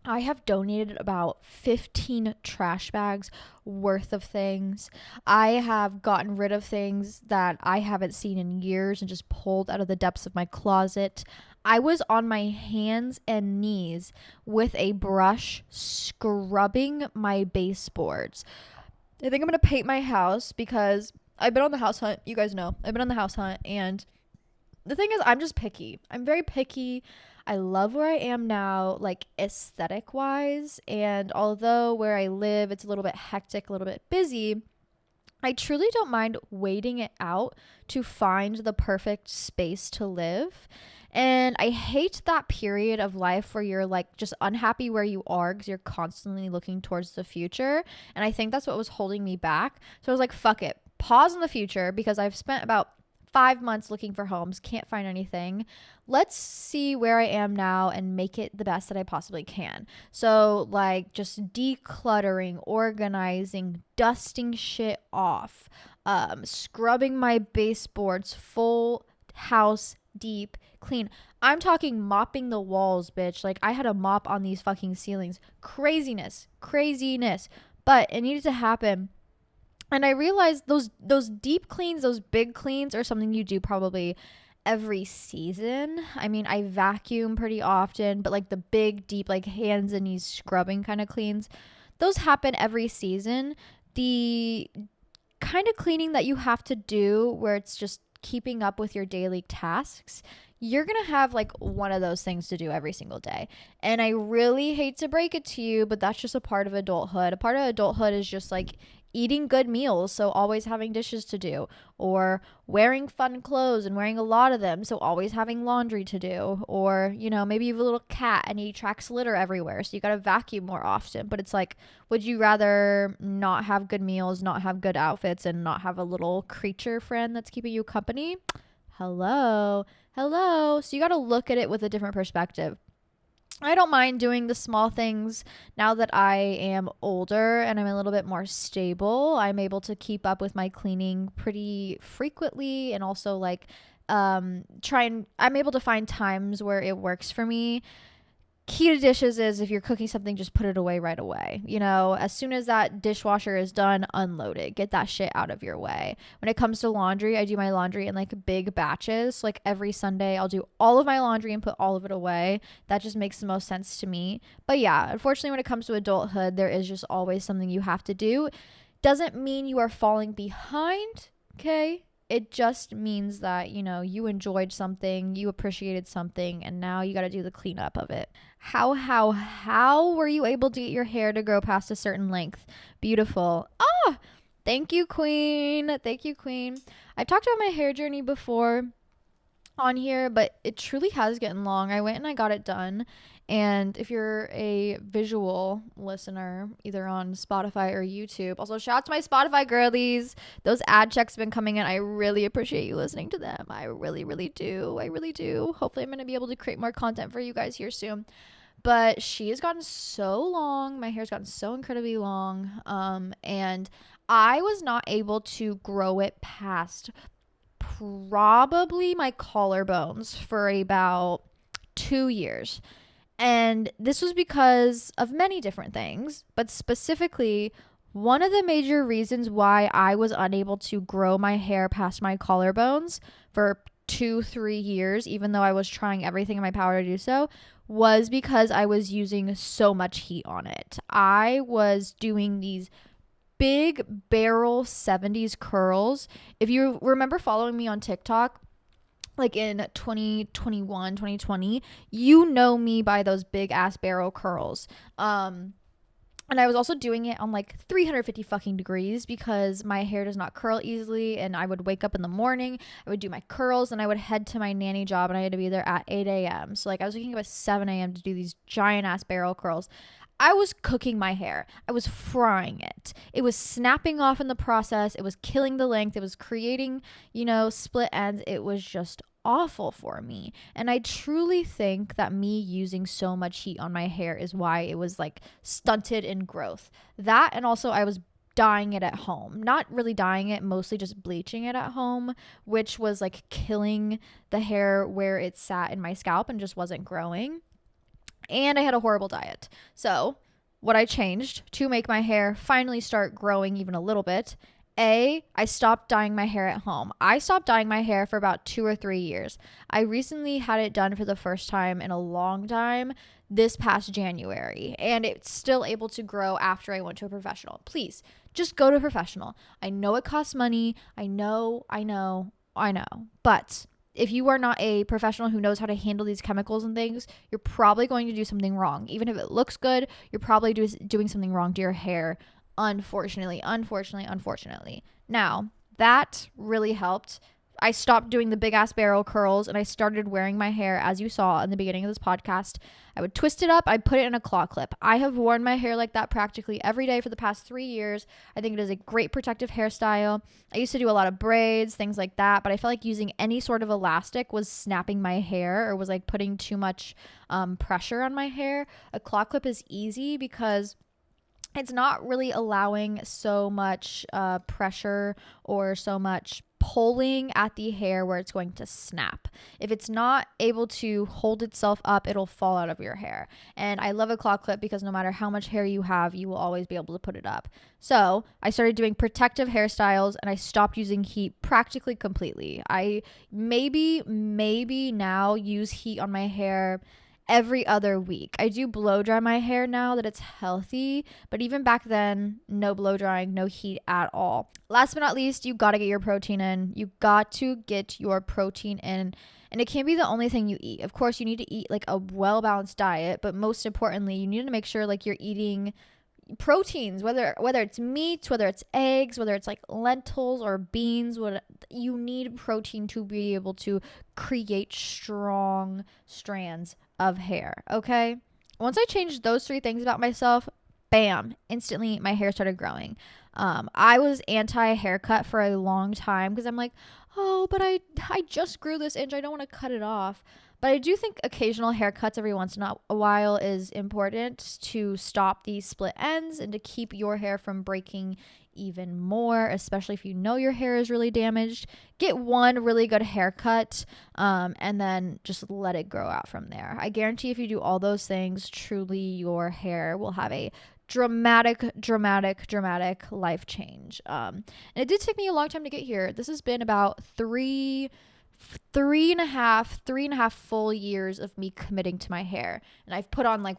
I have donated about 15 trash bags worth of things. I have gotten rid of things that I haven't seen in years and just pulled out of the depths of my closet. I was on my hands and knees with a brush scrubbing my baseboards. I think I'm going to paint my house because I've been on the house hunt. You guys know. I've been on the house hunt, and the thing is, I'm just picky. I'm very picky. I love where I am now, like aesthetic wise. And although where I live, it's a little bit hectic, a little bit busy, I truly don't mind waiting it out to find the perfect space to live. And I hate that period of life where you're like just unhappy where you are because you're constantly looking towards the future. And I think that's what was holding me back. So I was like, fuck it. Pause in the future because I've spent about 5 months looking for homes, can't find anything. Let's see where I am now and make it the best that I possibly can. So, like, just decluttering, organizing, dusting shit off, scrubbing my baseboards, full house, deep, clean. I'm talking mopping the walls, bitch. Like, I had a mop on these fucking ceilings. Craziness. But it needed to happen. And I realized those deep cleans, those big cleans are something you do probably every season. I mean, I vacuum pretty often, but like the big, deep, like hands and knees scrubbing kind of cleans, those happen every season. The kind of cleaning that you have to do where it's just keeping up with your daily tasks, you're going to have like one of those things to do every single day. And I really hate to break it to you, but that's just a part of adulthood. A part of adulthood is just like eating good meals, so always having dishes to do, or wearing fun clothes and wearing a lot of them, so always having laundry to do, or, you know, maybe you have a little cat and he tracks litter everywhere, so you got to vacuum more often. But it's like, would you rather not have good meals, not have good outfits, and not have a little creature friend that's keeping you company? Hello. So you got to look at it with a different perspective. I don't mind doing the small things now that I am older and I'm a little bit more stable. I'm able to keep up with my cleaning pretty frequently, and also like I'm able to find times where it works for me. Key to dishes is if you're cooking something, just put it away right away. You know, as soon as that dishwasher is done, unload it. Get that shit out of your way. When it comes to laundry, I do my laundry in like big batches. Like every Sunday, I'll do all of my laundry and put all of it away. That just makes the most sense to me. But yeah, unfortunately, when it comes to adulthood, there is just always something you have to do. Doesn't mean you are falling behind, okay? It just means that, you know, you enjoyed something, you appreciated something, and now you got to do the cleanup of it. How were you able to get your hair to grow past a certain length? Beautiful. Ah, thank you, queen. I've talked about my hair journey before on here, but it truly has gotten long. I went and I got it done. And if you're a visual listener, either on Spotify or YouTube, also shout out to my Spotify girlies. Those ad checks have been coming in. I really appreciate you listening to them. I really, really do. Hopefully I'm going to be able to create more content for you guys here soon. But she has gotten so long. My hair's gotten so incredibly long. And I was not able to grow it past probably my collarbones for about 2 years. And this was because of many different things, but specifically, one of the major reasons why I was unable to grow my hair past my collarbones for 2-3 years, even though I was trying everything in my power to do so, was because I was using so much heat on it. I was doing these big barrel 70s curls. If you remember following me on TikTok, like in 2021, 2020, you know me by those big ass barrel curls. And I was also doing it on like 350 fucking degrees because my hair does not curl easily. And I would wake up in the morning, I would do my curls, and I would head to my nanny job, and I had to be there at 8 a.m. So like I was waking up at 7 a.m. to do these giant ass barrel curls. I was cooking my hair. I was frying it. It was snapping off in the process. It was killing the length. It was creating, split ends. It was just awful for me. And I truly think that me using so much heat on my hair is why it was like stunted in growth. That, and also I was dyeing it at home. Not really dyeing it, mostly just bleaching it at home, which was like killing the hair where it sat in my scalp and just wasn't growing. And I had a horrible diet. So what I changed to make my hair finally start growing even a little bit, I stopped dyeing my hair at home. I stopped dyeing my hair for about 2 or 3 years. I recently had it done for the first time in a long time this past January, and it's still able to grow after I went to a professional. Please, just go to a professional. I know it costs money. I know. But if you are not a professional who knows how to handle these chemicals and things, you're probably going to do something wrong. Even if it looks good, you're probably doing something wrong to your hair. Unfortunately. Now, that really helped. I stopped doing the big ass barrel curls and I started wearing my hair, as you saw in the beginning of this podcast. I would twist it up. I'd put it in a claw clip. I have worn my hair like that practically every day for the past 3 years. I think it is a great protective hairstyle. I used to do a lot of braids, things like that, but I felt like using any sort of elastic was snapping my hair or was like putting too much pressure on my hair. A claw clip is easy because it's not really allowing so much pressure or so much pulling at the hair where it's going to snap. If it's not able to hold itself up, it'll fall out of your hair. And I love a claw clip because no matter how much hair you have, you will always be able to put it up. So I started doing protective hairstyles and I stopped using heat practically completely. I maybe now use heat on my hair every other week. I do blow dry my hair now that it's healthy, but even back then, no blow drying, no heat at all. Last but not least, you got to get your protein in. You got to get your protein in, and it can't be the only thing you eat. Of course, you need to eat like a well-balanced diet, but most importantly, you need to make sure like you're eating proteins, whether it's meats, whether it's eggs, whether it's like lentils or beans. What you need protein to be able to create strong strands of hair. Okay, once I changed those 3 things about myself, bam, instantly my hair started growing. I was anti haircut for a long time because I'm like, oh, but I just grew this inch, I don't want to cut it off. But I do think occasional haircuts every once in a while is important to stop these split ends and to keep your hair from breaking even more, especially if you know your hair is really damaged. Get one really good haircut and then just let it grow out from there. I guarantee if you do all those things, truly your hair will have a dramatic life change. And it did take me a long time to get here. This has been about three and a half full years of me committing to my hair, and I've put on like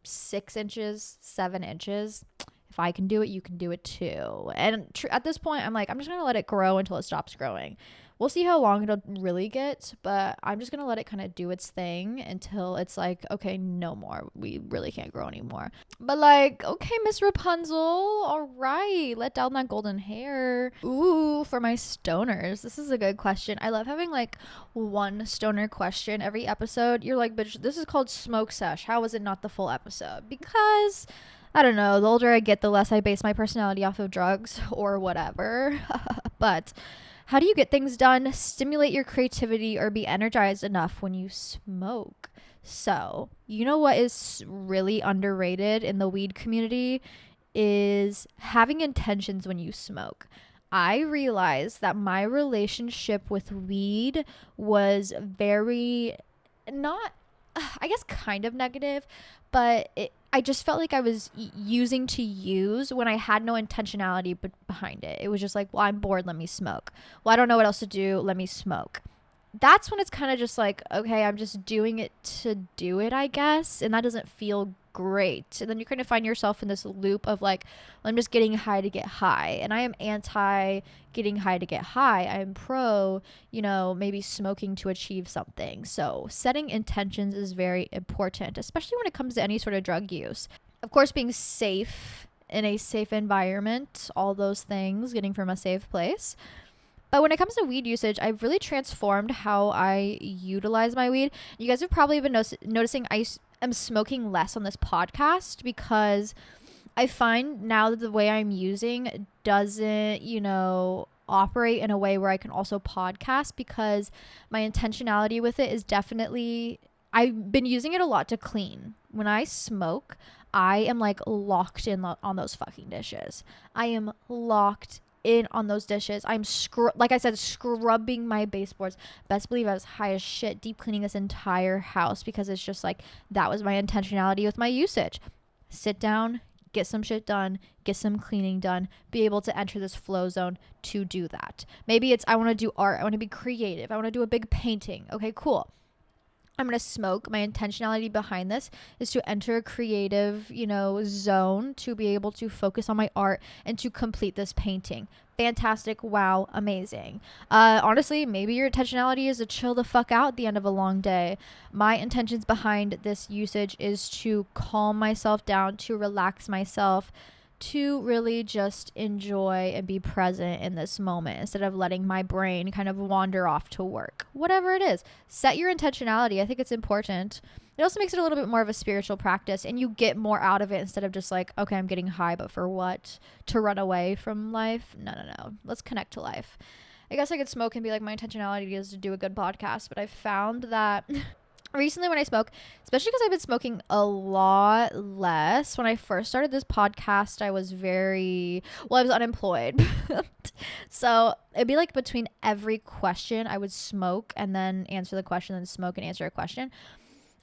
6 inches, 7 inches. If I can do it, you can do it too. And at this point, I'm like, I'm just gonna let it grow until it stops growing. We'll see how long it'll really get, but I'm just gonna let it kind of do its thing until it's like, okay, no more. We really can't grow anymore. But like, okay, Miss Rapunzel, all right, let down that golden hair. Ooh, for my stoners, this is a good question. I love having like one stoner question every episode. You're like, bitch, this is called Smoke Sesh. How is it not the full episode? Because I don't know, the older I get, the less I base my personality off of drugs or whatever. But how do you get things done, stimulate your creativity, or be energized enough when you smoke? So, you know what is really underrated in the weed community is having intentions when you smoke. I realized that my relationship with weed was very not, I guess, kind of negative, but I just felt like I was using to use when I had no intentionality behind it. It was just like, well, I'm bored, let me smoke. Well, I don't know what else to do, let me smoke. That's when it's kind of just like, okay, I'm just doing it to do it, I guess. And that doesn't feel great. And then you kind of find yourself in this loop of like, I'm just getting high to get high. And I am anti getting high to get high. I'm pro, maybe smoking to achieve something. So setting intentions is very important, especially when it comes to any sort of drug use. Of course, being safe in a safe environment, all those things, getting from a safe place. But when it comes to weed usage, I've really transformed how I utilize my weed. You guys have probably been noticing I am smoking less on this podcast because I find now that the way I'm using doesn't, operate in a way where I can also podcast, because my intentionality with it is definitely, I've been using it a lot to clean. When I smoke, I am like locked in on those fucking dishes. I am locked in on those dishes. I'm like I said, scrubbing my baseboards. Best believe I was high as shit, deep cleaning this entire house, because it's just like, that was my intentionality with my usage. Sit down, get some shit done, get some cleaning done, be able to enter this flow zone to do that. Maybe it's, I want to do art, I want to be creative, I want to do a big painting. Okay, cool. I'm going to smoke. My intentionality behind this is to enter a creative, zone, to be able to focus on my art and to complete this painting. Fantastic. Wow. Amazing. Honestly, maybe your intentionality is to chill the fuck out at the end of a long day. My intentions behind this usage is to calm myself down, to relax myself, to really just enjoy and be present in this moment instead of letting my brain kind of wander off to work. Whatever it is, set your intentionality. I think it's important. It also makes it a little bit more of a spiritual practice, and you get more out of it instead of just like, okay, I'm getting high, but for what? To run away from life? No. Let's connect to life. I guess I could smoke and be like, my intentionality is to do a good podcast, but I found that recently when I smoke, especially because I've been smoking a lot less. When I first started this podcast, I was I was unemployed. So it'd be like between every question I would smoke and then answer the question, then smoke and answer a question.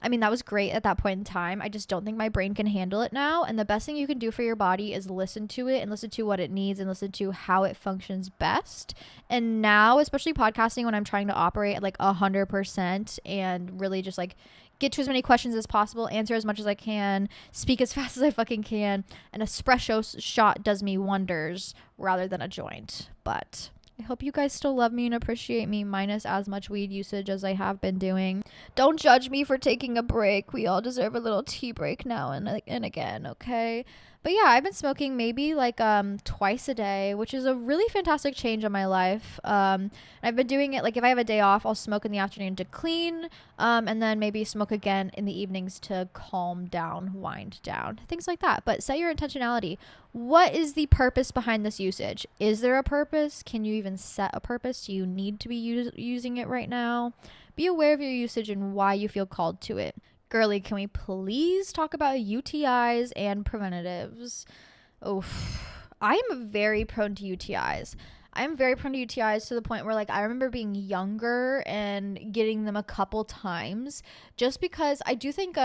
I mean, that was great at that point in time. I just don't think my brain can handle it now. And the best thing you can do for your body is listen to it and listen to what it needs and listen to how it functions best. And now, especially podcasting, when I'm trying to operate at like 100% and really just like get to as many questions as possible, answer as much as I can, speak as fast as I fucking can, an espresso shot does me wonders rather than a joint. But I hope you guys still love me and appreciate me, minus as much weed usage as I have been doing. Don't judge me for taking a break. We all deserve a little tea break now and again, okay? But yeah, I've been smoking maybe like twice a day, which is a really fantastic change in my life. I've been doing it like if I have a day off, I'll smoke in the afternoon to clean, and then maybe smoke again in the evenings to calm down, wind down, things like that. But set your intentionality. What is the purpose behind this usage? Is there a purpose? Can you even set a purpose? Do you need to be using it right now? Be aware of your usage and why you feel called to it. Girly, can we please talk about UTIs and preventatives? I am very prone to UTIs. I'm very prone to UTIs to the point where, like, I remember being younger and getting them a couple times just because I do think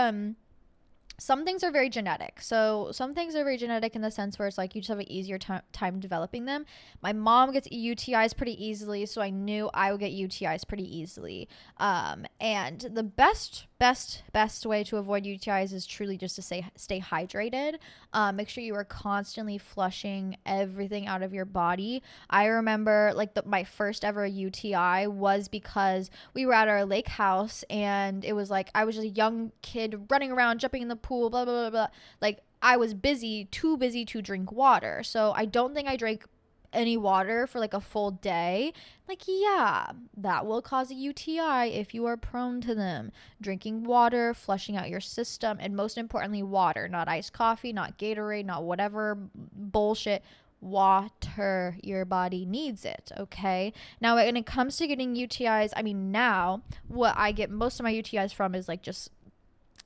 some things are very genetic. So some things are very genetic in the sense where it's like you just have an easier time developing them. My mom gets UTIs pretty easily, so I knew I would get UTIs pretty easily. And the best way to avoid UTIs is truly just to stay hydrated. Make sure you are constantly flushing everything out of your body. I remember like my first ever UTI was because we were at our lake house and it was like I was just a young kid running around, jumping in the pool, blah, blah, blah, blah. Like I was too busy to drink water. So I don't think I drank any water for like a full day. Like, yeah, that will cause a UTI if you are prone to them. Drinking water, flushing out your system, and most importantly, water. Not iced coffee, not Gatorade, not whatever bullshit. Water. Your body needs it, okay? Now, when it comes to getting UTIs, I mean, now, what I get most of my UTIs from is like just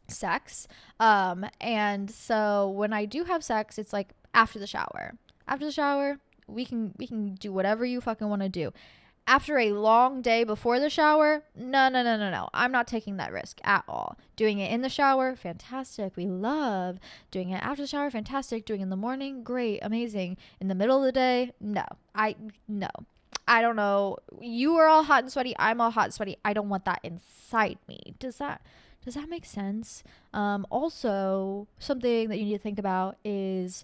sex. And so when I do have sex, it's like after the shower. After the shower, we can do whatever you fucking want to do. After a long day before the shower, no. I'm not taking that risk at all. Doing it in the shower, fantastic. We love doing it after the shower, fantastic. Doing it in the morning, great, amazing. In the middle of the day, no. I don't know. You are all hot and sweaty. I'm all hot and sweaty. I don't want that inside me. Does that Does that make sense? Also, something that you need to think about is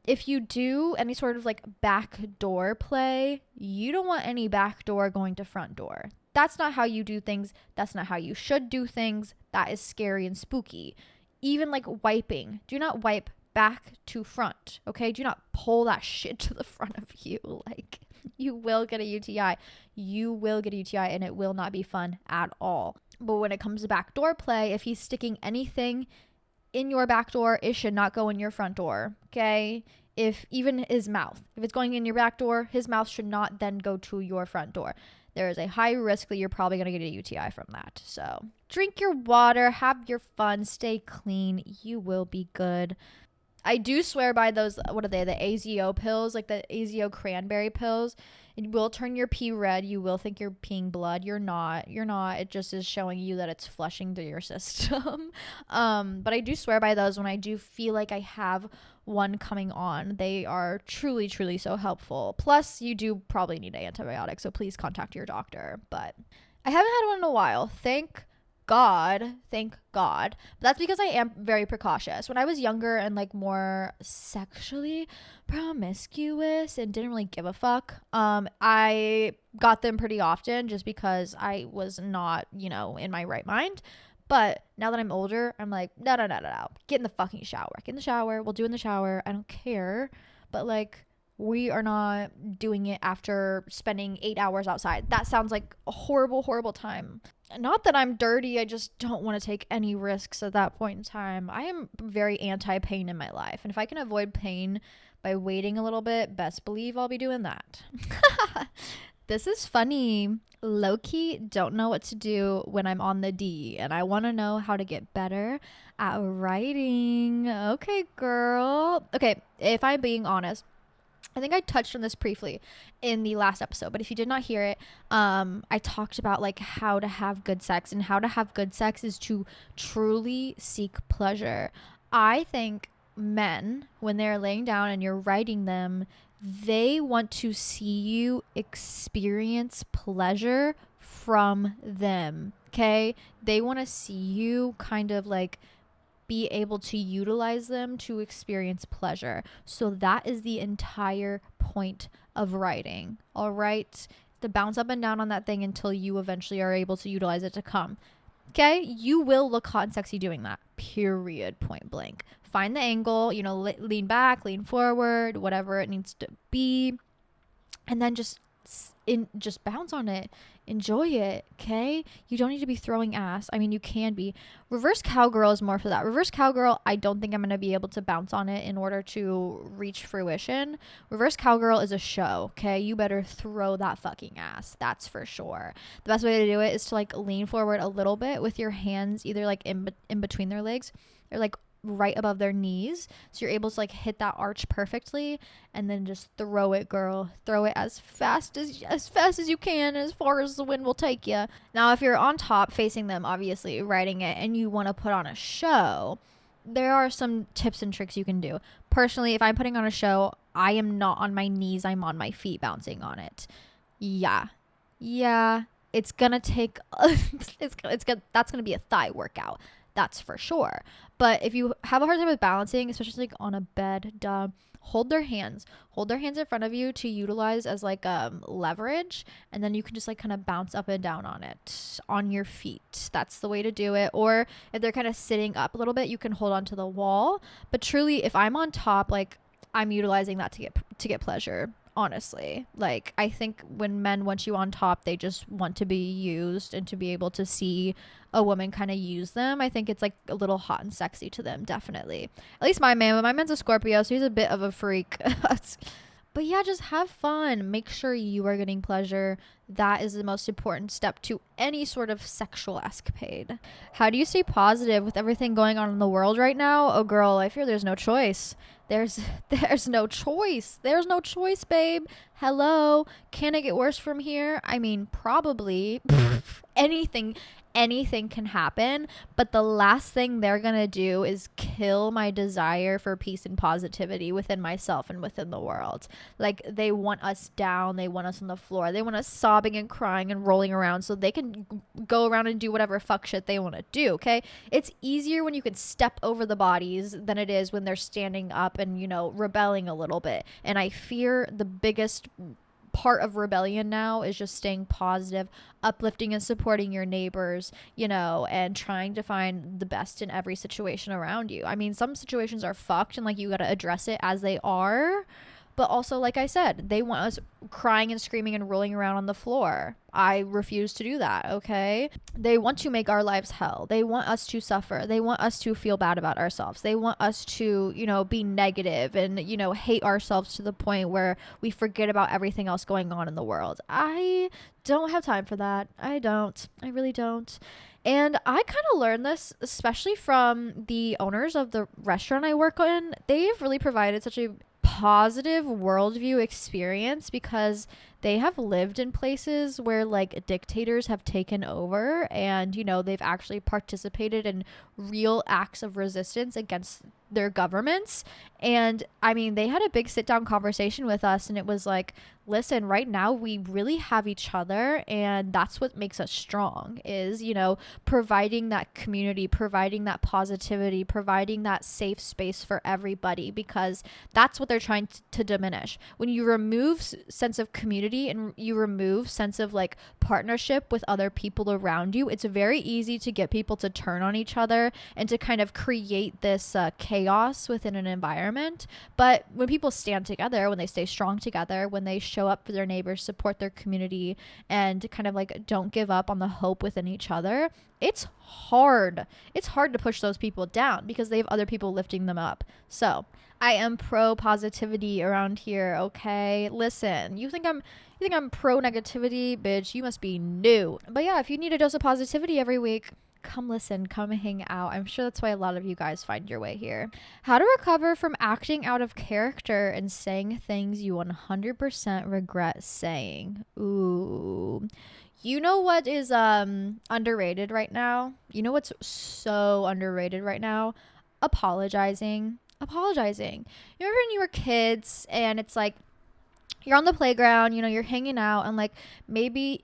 if you do any sort of like backdoor play, you don't want any backdoor going to front door. That's not how you do things. That's not how you should do things. That is scary and spooky. Even like wiping, do not wipe back to front, okay? Do not pull that shit to the front of you. Like, you will get a UTI. You will get a UTI, and it will not be fun at all. But when it comes to backdoor play, if he's sticking anything in your back door, it should not go in your front door, okay? If even his mouth, if it's going in your back door, his mouth should not then go to your front door. There is a high risk that you're probably going to get a UTI from that. So drink your water, have your fun, stay clean. You will be good. I do swear by those, what are they, the AZO pills, like the AZO cranberry pills. It will turn your pee red. You will think you're peeing blood. You're not. It just is showing you that it's flushing through your system. But I do swear by those when I do feel like I have one coming on. They are truly, truly so helpful. Plus, you do probably need antibiotics, so please contact your doctor. But I haven't had one in a while. Thank God. But that's because I am very precautious. When I was younger and like more sexually promiscuous and didn't really give a fuck, I got them pretty often just because I was not, in my right mind. But now that I'm older, I'm like, no. Get in the fucking shower. Get in the shower. We'll do it in the shower. I don't care. But like, we are not doing it after spending 8 hours outside. That sounds like a horrible, horrible time. Not that I'm dirty. I just don't want to take any risks at that point in time. I am very anti-pain in my life. And if I can avoid pain by waiting a little bit, best believe I'll be doing that. This is funny. Low-key don't know what to do when I'm on the D, and I want to know how to get better at writing. Okay, girl. Okay, if I'm being honest, I think I touched on this briefly in the last episode, but if you did not hear it, I talked about like how to have good sex, and how to have good sex is to truly seek pleasure. I think men, when they're laying down and you're writing them, they want to see you experience pleasure from them, okay? They want to see you kind of like be able to utilize them to experience pleasure. So that is the entire point of writing, all right? To bounce up and down on that thing until you eventually are able to utilize it to come. Okay? You will look hot and sexy doing that, period, point blank. Find the angle, lean back, lean forward, whatever it needs to be, and then just bounce on it. Enjoy it, okay? You don't need to be throwing ass. I mean, you can be. Reverse cowgirl is more for that. Reverse cowgirl, I don't think I'm going to be able to bounce on it in order to reach fruition. Reverse cowgirl is a show, okay? You better throw that fucking ass. That's for sure. The best way to do it is to like lean forward a little bit with your hands either like in between their legs or like right above their knees, so you're able to like hit that arch perfectly, and then just throw it, girl. Throw it as fast as you can, as far as the wind will take you. Now if you're on top facing them, obviously writing it, and you want to put on a show, there are some tips and tricks you can do. Personally, if I'm putting on a show, I am not on my knees, I'm on my feet bouncing on it. Yeah, it's gonna take that's gonna be a thigh workout. That's for sure. But if you have a hard time with balancing, especially like on a bed, hold their hands in front of you to utilize as like leverage, and then you can just like kind of bounce up and down on it on your feet. That's the way to do it. Or if they're kind of sitting up a little bit, you can hold on to the wall. But truly, if I'm on top, like I'm utilizing that to get pleasure. Honestly, like I think when men want you on top, they just want to be used and to be able to see a woman kind of use them. I think it's like a little hot and sexy to them, definitely. At least my man's a Scorpio, so he's a bit of a freak. But yeah, just have fun. Make sure you are getting pleasure. That is the most important step to any sort of sexual escapade. How do you stay positive with everything going on in the world right now? Oh girl, I fear there's no choice. There's no choice. There's no choice, babe. Hello. Can it get worse from here? I mean, probably. Anything can happen, but the last thing they're gonna do is kill my desire for peace and positivity within myself and within the world. Like, they want us down, they want us on the floor, they want us sobbing sobbing and crying and rolling around so they can go around and do whatever fuck shit they want to do, okay? It's easier when you can step over the bodies than it is when they're standing up and, you know, rebelling a little bit. And I fear the biggest part of rebellion now is just staying positive, uplifting and supporting your neighbors, you know, and trying to find the best in every situation around you. I mean, some situations are fucked and like you got to address it as they are. But also, like I said, they want us crying and screaming and rolling around on the floor. I refuse to do that, okay? They want to make our lives hell. They want us to suffer. They want us to feel bad about ourselves. They want us to, you know, be negative and, you know, hate ourselves to the point where we forget about everything else going on in the world. I don't have time for that. I don't. I really don't. And I kind of learned this, especially from the owners of the restaurant I work in. They've really provided such a positive worldview experience because they have lived in places where like dictators have taken over and, you know, they've actually participated in real acts of resistance against their governments. And I mean, they had a big sit down conversation with us and it was like, listen, right now we really have each other and that's what makes us strong is, you know, providing that community, providing that positivity, providing that safe space for everybody, because that's what they're trying to diminish. When you remove sense of community and you remove sense of like partnership with other people around you, it's very easy to get people to turn on each other and to kind of create this chaos within an environment. But when people stand together, when they stay strong together, when they show up for their neighbors, support their community, and kind of like don't give up on the hope within each other, it's hard. It's hard to push those people down because they have other people lifting them up. So I am pro positivity around here, okay? Listen, you think I'm pro negativity, bitch? You must be new. But yeah, if you need a dose of positivity every week, come listen, come hang out. I'm sure that's why a lot of you guys find your way here. How to recover from acting out of character and saying things you 100% regret saying. Ooh. You know what is underrated right now? You know what's so underrated right now? Apologizing. You remember when you were kids and it's like you're on the playground, you know, you're hanging out and like maybe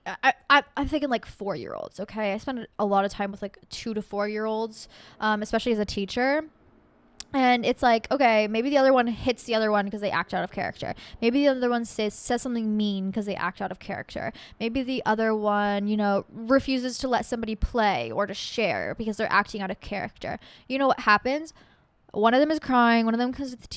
I'm thinking like 4-year-olds, okay? I spend a lot of time with like 2 to 4-year-olds, especially as a teacher. And it's like, okay, maybe the other one hits the other one because they act out of character. Maybe the other one says something mean because they act out of character. Maybe the other one, you know, refuses to let somebody play or to share because they're acting out of character. You know what happens? One of them is crying. One of them comes to the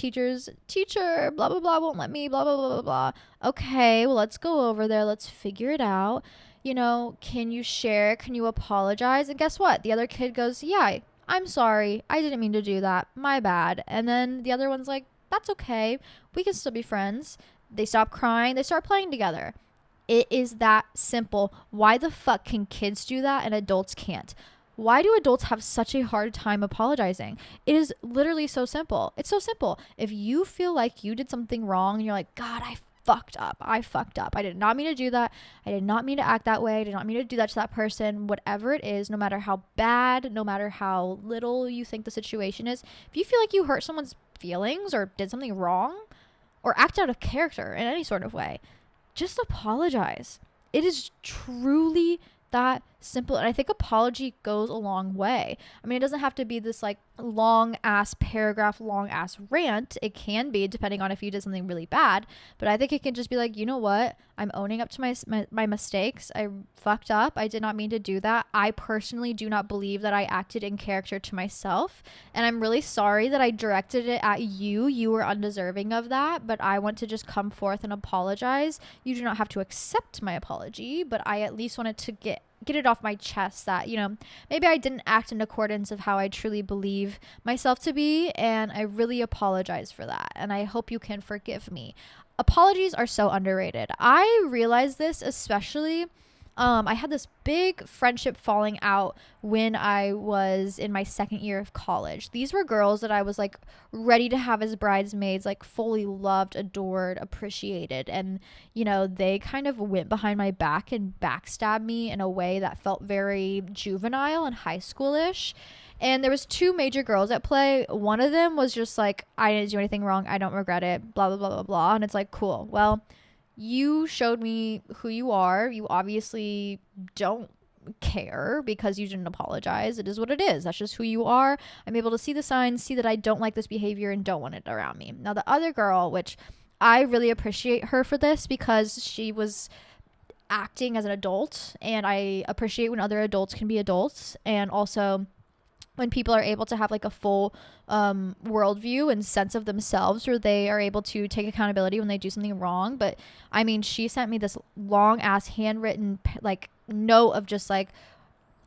teacher, blah, blah, blah, won't let me, blah, blah, blah, blah, blah. Okay, well, let's go over there. Let's figure it out. You know, can you share? Can you apologize? And guess what? The other kid goes, yeah, I'm sorry. I didn't mean to do that. My bad. And then the other one's like, that's okay. We can still be friends. They stop crying. They start playing together. It is that simple. Why the fuck can kids do that and adults can't? Why do adults have such a hard time apologizing? It is literally so simple. It's so simple. If you feel like you did something wrong and you're like, God, I fucked up. I did not mean to do that. I did not mean to act that way. I did not mean to do that to that person. Whatever it is, no matter how bad, no matter how little you think the situation is, if you feel like you hurt someone's feelings or did something wrong or act out of character in any sort of way, just apologize. It is truly that simple. And I think apology goes a long way. I mean, it doesn't have to be this like long ass paragraph, long ass rant. It can be, depending on if you did something really bad. But I think it can just be like, you know what? I'm owning up to my mistakes. I fucked up. I did not mean to do that. I personally do not believe that I acted in character to myself. And I'm really sorry that I directed it at you. You were undeserving of that. But I want to just come forth and apologize. You do not have to accept my apology, but I at least wanted to get it off my chest that, you know, maybe I didn't act in accordance of how I truly believe myself to be, and I really apologize for that, and I hope you can forgive me. Apologies are so underrated. I realized this especially I had this big friendship falling out when I was in my second year of college. These were girls that I was like ready to have as bridesmaids, like fully loved, adored, appreciated. And, you know, they kind of went behind my back and backstabbed me in a way that felt very juvenile and high schoolish. And there was 2 major girls at play. One of them was just like, I didn't do anything wrong. I don't regret it. Blah, blah, blah, blah, blah. And it's like, cool. Well, you showed me who you are. You obviously don't care because you didn't apologize. It is what it is. That's just who you are. I'm able to see the signs, see that I don't like this behavior and don't want it around me. Now, the other girl, which I really appreciate her for this because she was acting as an adult, and I appreciate when other adults can be adults, and also when people are able to have like a full worldview and sense of themselves, where they are able to take accountability when they do something wrong. But I mean, she sent me this long ass handwritten like note of just like,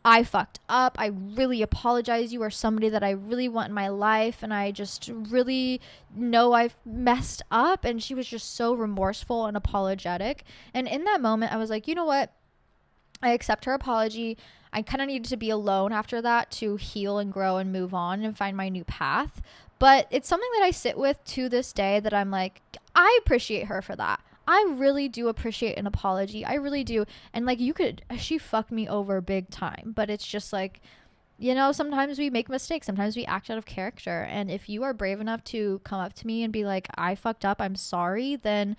I fucked up. I really apologize. You are somebody that I really want in my life, and I just really know I've messed up. And she was just so remorseful and apologetic. And in that moment, I was like, you know what? I accept her apology. I kind of needed to be alone after that to heal and grow and move on and find my new path. But it's something that I sit with to this day, that I'm like, I appreciate her for that. I really do appreciate an apology. I really do. And like, she fucked me over big time. But it's just like, you know, sometimes we make mistakes. Sometimes we act out of character. And if you are brave enough to come up to me and be like, I fucked up, I'm sorry, then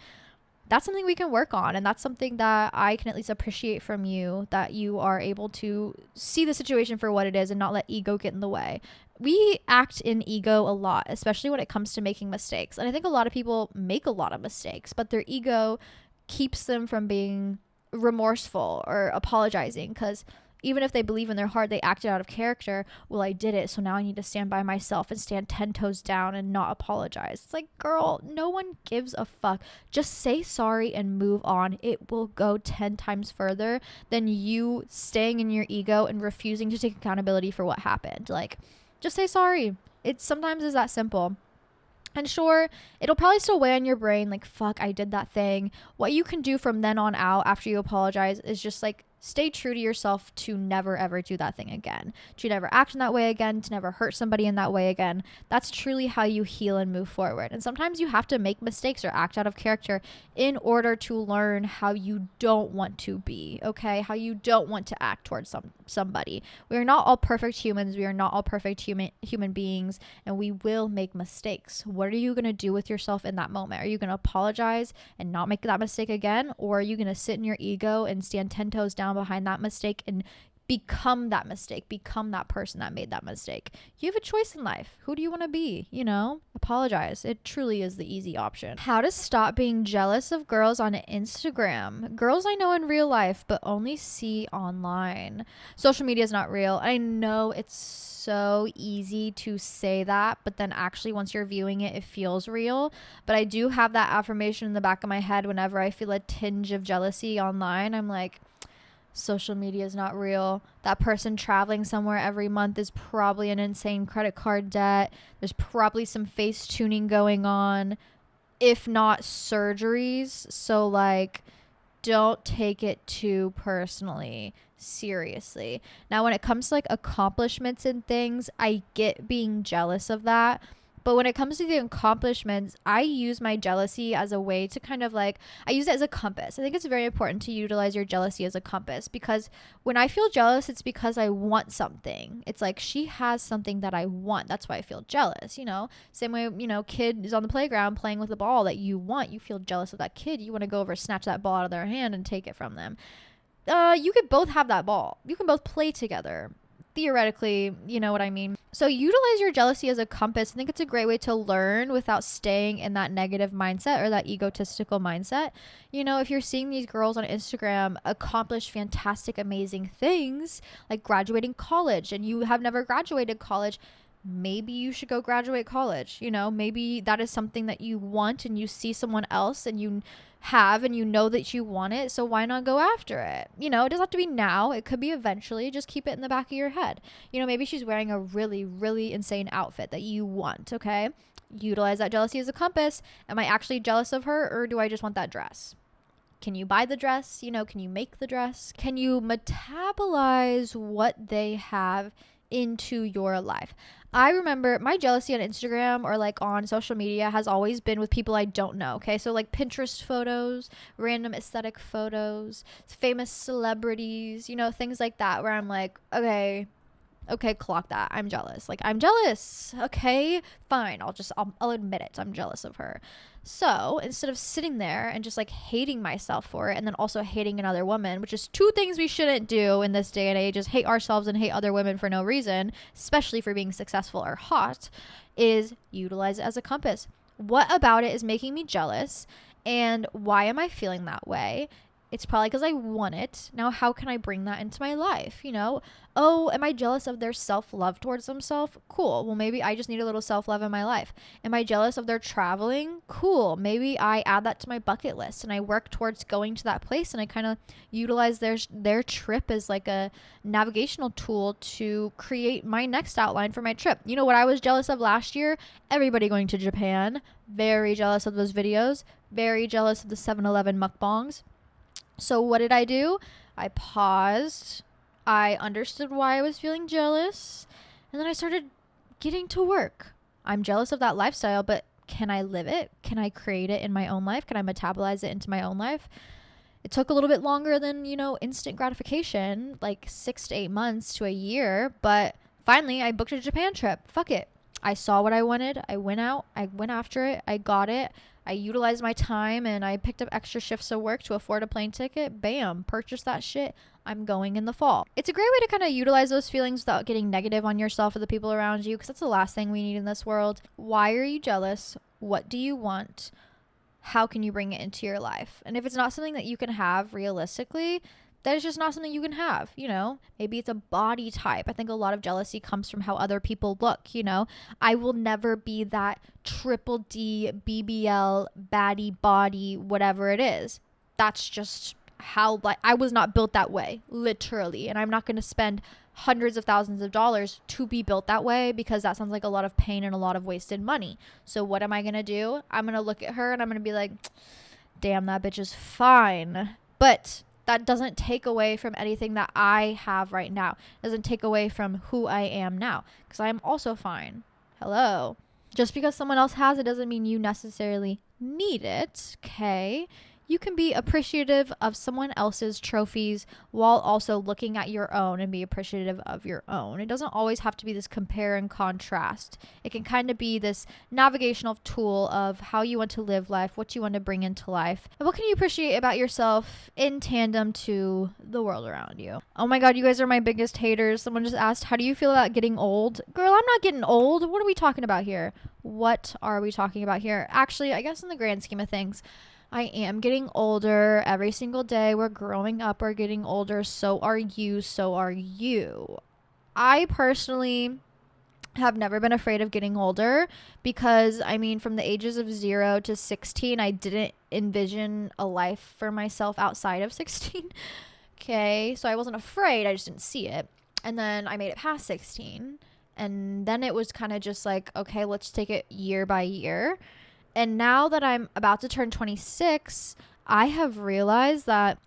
that's something we can work on. And that's something that I can at least appreciate from you, that you are able to see the situation for what it is and not let ego get in the way. We act in ego a lot, especially when it comes to making mistakes. And I think a lot of people make a lot of mistakes, but their ego keeps them from being remorseful or apologizing, because even if they believe in their heart they acted out of character, well, I did it, so now I need to stand by myself and stand 10 toes down and not apologize. It's like, girl, no one gives a fuck. Just say sorry and move on. It will go 10 times further than you staying in your ego and refusing to take accountability for what happened. Like, just say sorry. It sometimes is that simple. And sure, it'll probably still weigh on your brain, like, fuck, I did that thing. What you can do from then on out after you apologize is just like, stay true to yourself to never ever do that thing again, to never act in that way again, to never hurt somebody in that way again. That's truly how you heal and move forward. And sometimes you have to make mistakes or act out of character in order to learn how you don't want to be, okay? How you don't want to act towards somebody. We are not all perfect humans. We are not all perfect human beings, and we will make mistakes. What are you going to do with yourself in that moment? Are you going to apologize and not make that mistake again? Or are you going to sit in your ego and stand 10 toes down behind that mistake and become that mistake, become that person that made that mistake? You have a choice in life. Who do you want to be? You know, apologize. It truly is the easy option. How to stop being jealous of girls on Instagram. Girls I know in real life, but only see online. Social media is not real. I know it's so easy to say that, but then actually once you're viewing it, it feels real. But I do have that affirmation in the back of my head whenever I feel a tinge of jealousy online. I'm like, social media is not real. That person traveling somewhere every month is probably an insane credit card debt. There's probably some face tuning going on, if not surgeries. So like, don't take it too personally. Seriously. Now, when it comes to like accomplishments and things, I get being jealous of that. But when it comes to the accomplishments, I use my jealousy as a way to kind of like, I use it as a compass. I think it's very important to utilize your jealousy as a compass, because when I feel jealous, it's because I want something. It's like, she has something that I want. That's why I feel jealous, you know? Same way, you know, kid is on the playground playing with a ball that you want. You feel jealous of that kid. You want to go over, snatch that ball out of their hand and take it from them. You could both have that ball. You can both play together. Theoretically, you know what I mean? So utilize your jealousy as a compass. I think it's a great way to learn without staying in that negative mindset or that egotistical mindset. You know, if you're seeing these girls on Instagram accomplish fantastic, amazing things, like graduating college, and you have never graduated college, maybe you should go graduate college. You know, maybe that is something that you want, and you see someone else and you have, and you know that you want it, so why not go after it? You know, it doesn't have to be now. It could be eventually. Just keep it in the back of your head. You know, maybe she's wearing a really, really insane outfit that you want, okay? Utilize that jealousy as a compass. Am I actually jealous of her, or do I just want that dress? Can you buy the dress? You know, can you make the dress? Can you metabolize what they have into your life? I remember my jealousy on Instagram or like on social media has always been with people I don't know. Okay. So like Pinterest photos, random aesthetic photos, famous celebrities, you know, things like that, where I'm like, okay, Okay, clock that. I'm jealous. Like, I'm jealous. Okay, fine. I'll admit it. I'm jealous of her. So instead of sitting there and just like hating myself for it and then also hating another woman, which is two things we shouldn't do in this day and age, is hate ourselves and hate other women for no reason, especially for being successful or hot, is utilize it as a compass. What about it is making me jealous? And why am I feeling that way? It's probably because I want it. Now, how can I bring that into my life? You know, oh, am I jealous of their self-love towards themselves? Cool. Well, maybe I just need a little self-love in my life. Am I jealous of their traveling? Cool. Maybe I add that to my bucket list and I work towards going to that place, and I kind of utilize their trip as like a navigational tool to create my next outline for my trip. You know what I was jealous of last year? Everybody going to Japan. Very jealous of those videos. Very jealous of the 7-Eleven mukbangs. So what did I do? I paused. I understood why I was feeling jealous. And then I started getting to work. I'm jealous of that lifestyle, but can I live it? Can I create it in my own life? Can I metabolize it into my own life? It took a little bit longer than, instant gratification, like 6 to 8 months to a year. But finally, I booked a Japan trip. Fuck it. I saw what I wanted. I went out. I went after it. I got it. I utilized my time and I picked up extra shifts of work to afford a plane ticket. Bam, purchased that shit. I'm going in the fall. It's a great way to kind of utilize those feelings without getting negative on yourself or the people around you, because that's the last thing we need in this world. Why are you jealous? What do you want? How can you bring it into your life? And if it's not something that you can have realistically, that is just not something you can have. Maybe it's a body type. I think a lot of jealousy comes from how other people look. I will never be that triple D BBL baddie body, whatever it is. That's just how, like, I was not built that way, literally. And I'm not going to spend hundreds of thousands of dollars to be built that way, because that sounds like a lot of pain and a lot of wasted money. So what am I going to do? I'm going to look at her and I'm going to be like, damn, that bitch is fine. But that doesn't take away from anything that I have right now. It doesn't take away from who I am now, because I am also fine. Hello. Just because someone else has it doesn't mean you necessarily need it, okay? You can be appreciative of someone else's trophies while also looking at your own and be appreciative of your own. It doesn't always have to be this compare and contrast. It can kind of be this navigational tool of how you want to live life, what you want to bring into life, and what can you appreciate about yourself in tandem to the world around you. Oh my God, you guys are my biggest haters. Someone just asked, how do you feel about getting old? Girl, I'm not getting old. What are we talking about here? What are we talking about here? Actually, I guess in the grand scheme of things, I am getting older every single day. We're growing up. We're getting older. So are you. So are you. I personally have never been afraid of getting older because, from the ages of 0 to 16, I didn't envision a life for myself outside of 16. Okay. So I wasn't afraid. I just didn't see it. And then I made it past 16. And then it was kind of just like, okay, let's take it year by year. And now that I'm about to turn 26, I have realized that,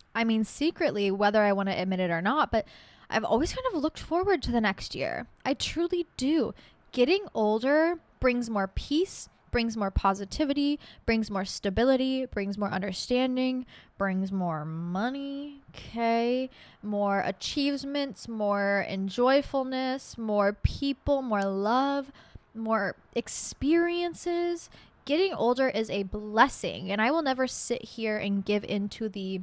secretly, whether I want to admit it or not, but I've always kind of looked forward to the next year. I truly do. Getting older brings more peace, brings more positivity, brings more stability, brings more understanding, brings more money, okay? More achievements, more enjoyfulness, more people, more love, more experiences. Getting older is a blessing, and I will never sit here and give into the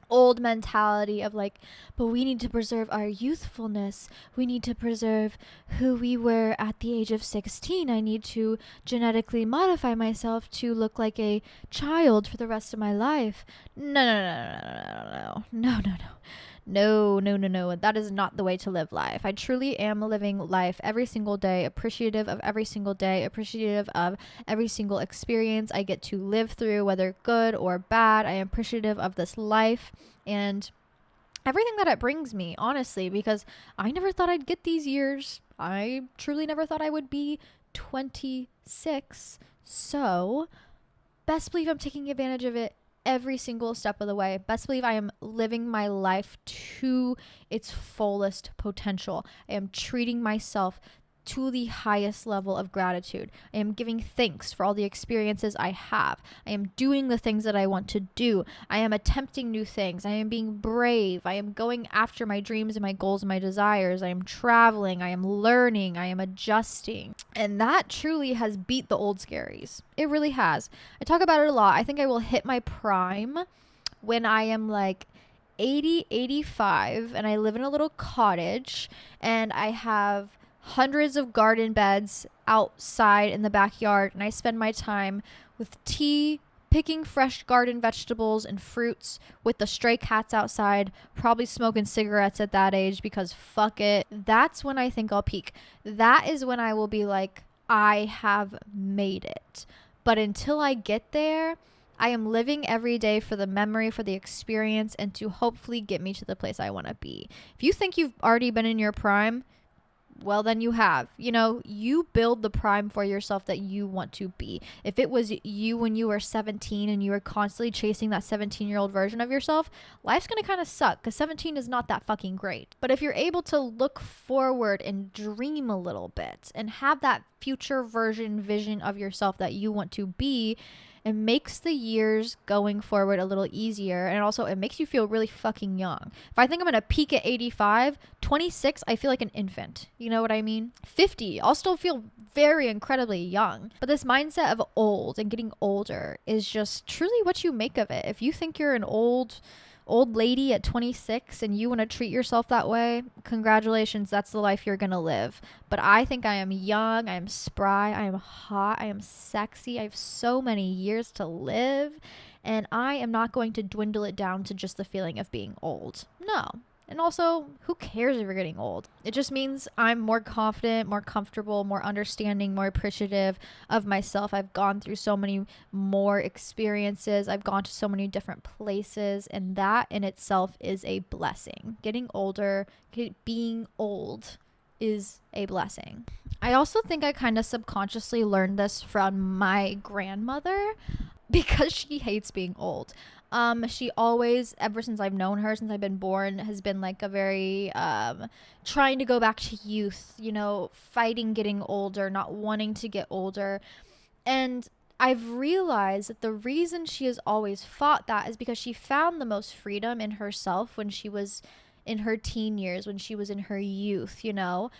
old mentality of like, but we need to preserve our youthfulness. We need to preserve who we were at the age of 16. I need to genetically modify myself to look like a child for the rest of my life. No. No. That is not the way to live life. I truly am living life every single day, appreciative of every single day, appreciative of every single experience I get to live through, whether good or bad. I am appreciative of this life and everything that it brings me, honestly, because I never thought I'd get these years. I truly never thought I would be 26. So, best believe I'm taking advantage of it every single step of the way. Best believe I am living my life to its fullest potential. I am treating myself to the highest level of gratitude. I am giving thanks for all the experiences I have. I am doing the things that I want to do. I am attempting new things. I am being brave. I am going after my dreams and my goals and my desires. I am traveling. I am learning. I am adjusting. And that truly has beat the old scaries. It really has. I talk about it a lot. I think I will hit my prime when I am like 80, 85, and I live in a little cottage, and I have hundreds of garden beds outside in the backyard, and I spend my time with tea, picking fresh garden vegetables and fruits with the stray cats outside, probably smoking cigarettes at that age because fuck it. That's when I think I'll peak. That is when I will be like, I have made it. But until I get there, I am living every day for the memory, for the experience, and to hopefully get me to the place I want to be. If you think you've already been in your prime, well, then you have. You know, you build the prime for yourself that you want to be. If it was you when you were 17 and you were constantly chasing that 17-year-old version of yourself, life's going to kind of suck because 17 is not that fucking great. But if you're able to look forward and dream a little bit and have that future vision of yourself that you want to be, it makes the years going forward a little easier. And also it makes you feel really fucking young. If I think I'm going to peak at 85, 26, I feel like an infant. You know what I mean? 50, I'll still feel very incredibly young. But this mindset of old and getting older is just truly what you make of it. If you think you're an old lady at 26 and you want to treat yourself that way, congratulations, that's the life you're gonna live. But I think I am young, I am spry, I am hot, I am sexy, I have so many years to live, and I am not going to dwindle it down to just the feeling of being old. No. And also, who cares if you're getting old? It just means I'm more confident, more comfortable, more understanding, more appreciative of myself. I've gone through so many more experiences. I've gone to so many different places. And that in itself is a blessing. Getting older, being old is a blessing. I also think I kind of subconsciously learned this from my grandmother because she hates being old. She always, ever since I've known her, since I've been born, has been like a very, trying to go back to youth, you know, fighting getting older, not wanting to get older. And I've realized that the reason she has always fought that is because she found the most freedom in herself when she was in her teen years, when she was in her youth, you know,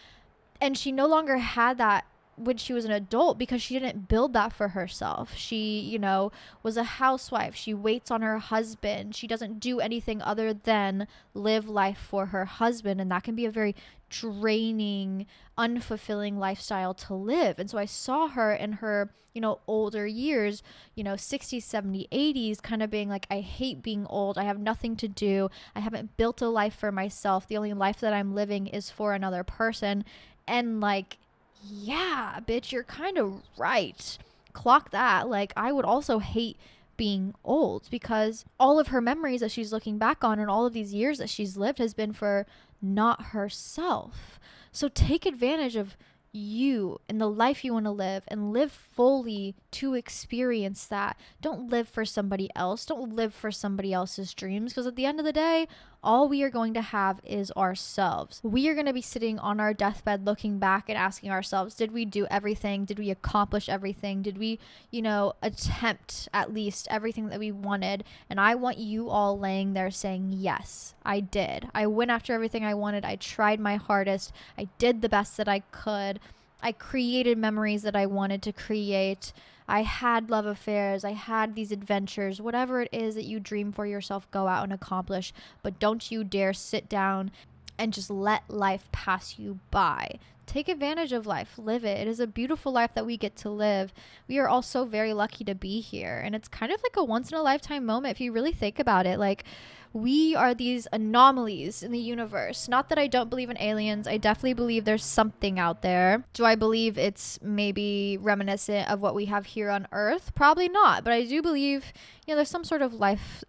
and she no longer had that when she was an adult because she didn't build that for herself. She, you know, was a housewife. She waits on her husband. She doesn't do anything other than live life for her husband. And that can be a very draining, unfulfilling lifestyle to live. And so I saw her in her, you know, older years, you know, 60s, 70s, 80s, kind of being like, I hate being old. I have nothing to do. I haven't built a life for myself. The only life that I'm living is for another person. And like, yeah, bitch, you're kind of right. Clock that. Like, I would also hate being old because all of her memories that she's looking back on and all of these years that she's lived has been for not herself. So take advantage of you and the life you want to live and live fully to experience that. Don't live for somebody else. Don't live for somebody else's dreams, because at the end of the day, all we are going to have is ourselves. We are going to be sitting on our deathbed looking back and asking ourselves, did we do everything? Did we accomplish everything? Did we, you know, attempt at least everything that we wanted? And I want you all laying there saying, yes, I did. I went after everything I wanted. I tried my hardest. I did the best that I could. I created memories that I wanted to create. I had love affairs. I had these adventures. Whatever it is that you dream for yourself, go out and accomplish. But don't you dare sit down and just let life pass you by. Take advantage of life. Live it. It is a beautiful life that we get to live. We are all so very lucky to be here. And it's kind of like a once in a lifetime moment if you really think about it. Like, we are these anomalies in the universe. Not that I don't believe in aliens. I definitely believe there's something out there. Do I believe it's maybe reminiscent of what we have here on Earth? Probably not. But I do believe, you know, there's some sort of life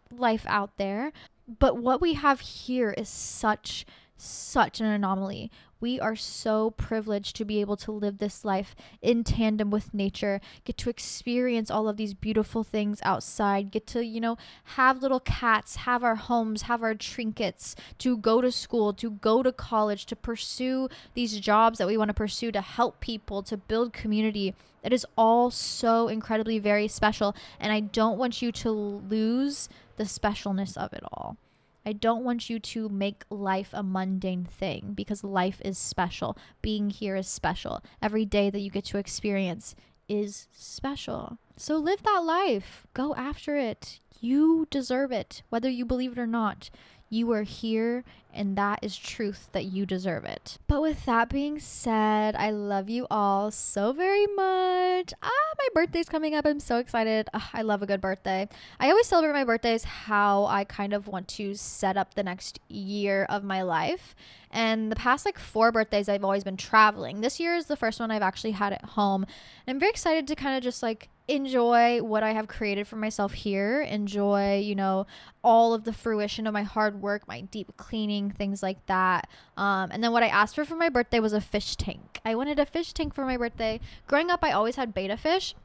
out there. But what we have here is such such an anomaly. We are so privileged to be able to live this life in tandem with nature, get to experience all of these beautiful things outside, get to, have little cats, have our homes, have our trinkets, to go to school, to go to college, to pursue these jobs that we want to pursue, to help people, to build community. It is all so incredibly very special, and I don't want you to lose the specialness of it all. I don't want you to make life a mundane thing, because life is special. Being here is special. Every day that you get to experience is special. So live that life. Go after it. You deserve it, whether you believe it or not. You are here, and that is truth, that you deserve it. But with that being said, I love you all so very much. My birthday's coming up. I'm so excited. I love a good birthday. I always celebrate my birthdays how I kind of want to set up the next year of my life. And the past 4 birthdays, I've always been traveling. This year is the first one I've actually had at home. And I'm very excited to kind of just enjoy what I have created for myself here. Enjoy, all of the fruition of my hard work, my deep cleaning, things like that. And then what I asked for my birthday was a fish tank. I wanted a fish tank for my birthday. Growing up, I always had betta fish.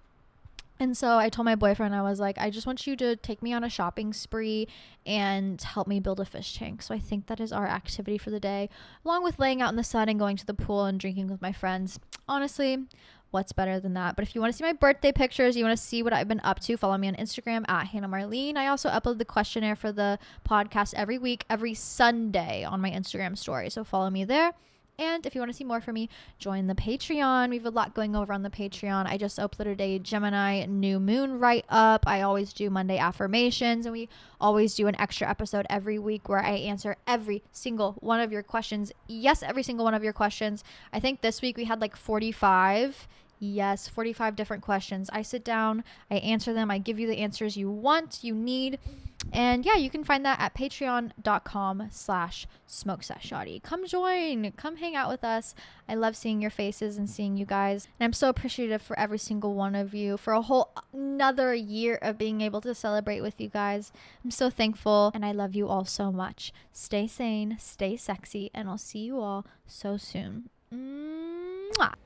And so I told my boyfriend, I was like, I just want you to take me on a shopping spree and help me build a fish tank. So I think that is our activity for the day, along with laying out in the sun and going to the pool and drinking with my friends. Honestly, what's better than that? But if you want to see my birthday pictures, you want to see what I've been up to, follow me on Instagram at Hannah Marlene. I also upload the questionnaire for the podcast every week, every Sunday on my Instagram story. So follow me there. And if you want to see more from me, join the Patreon. We have a lot going over on the Patreon. I just uploaded a Gemini new moon write-up. I always do Monday affirmations, and we always do an extra episode every week where I answer every single one of your questions. Yes, every single one of your questions. I think this week we had 45. Yes, 45 different questions. I sit down, I answer them, I give you the answers you want, you need. And yeah, you can find that at patreon.com/smokesessionshotty. Come join, come hang out with us. I love seeing your faces and seeing you guys. And I'm so appreciative for every single one of you, for a whole another year of being able to celebrate with you guys. I'm so thankful, and I love you all so much. Stay sane, stay sexy, and I'll see you all so soon. Mwah.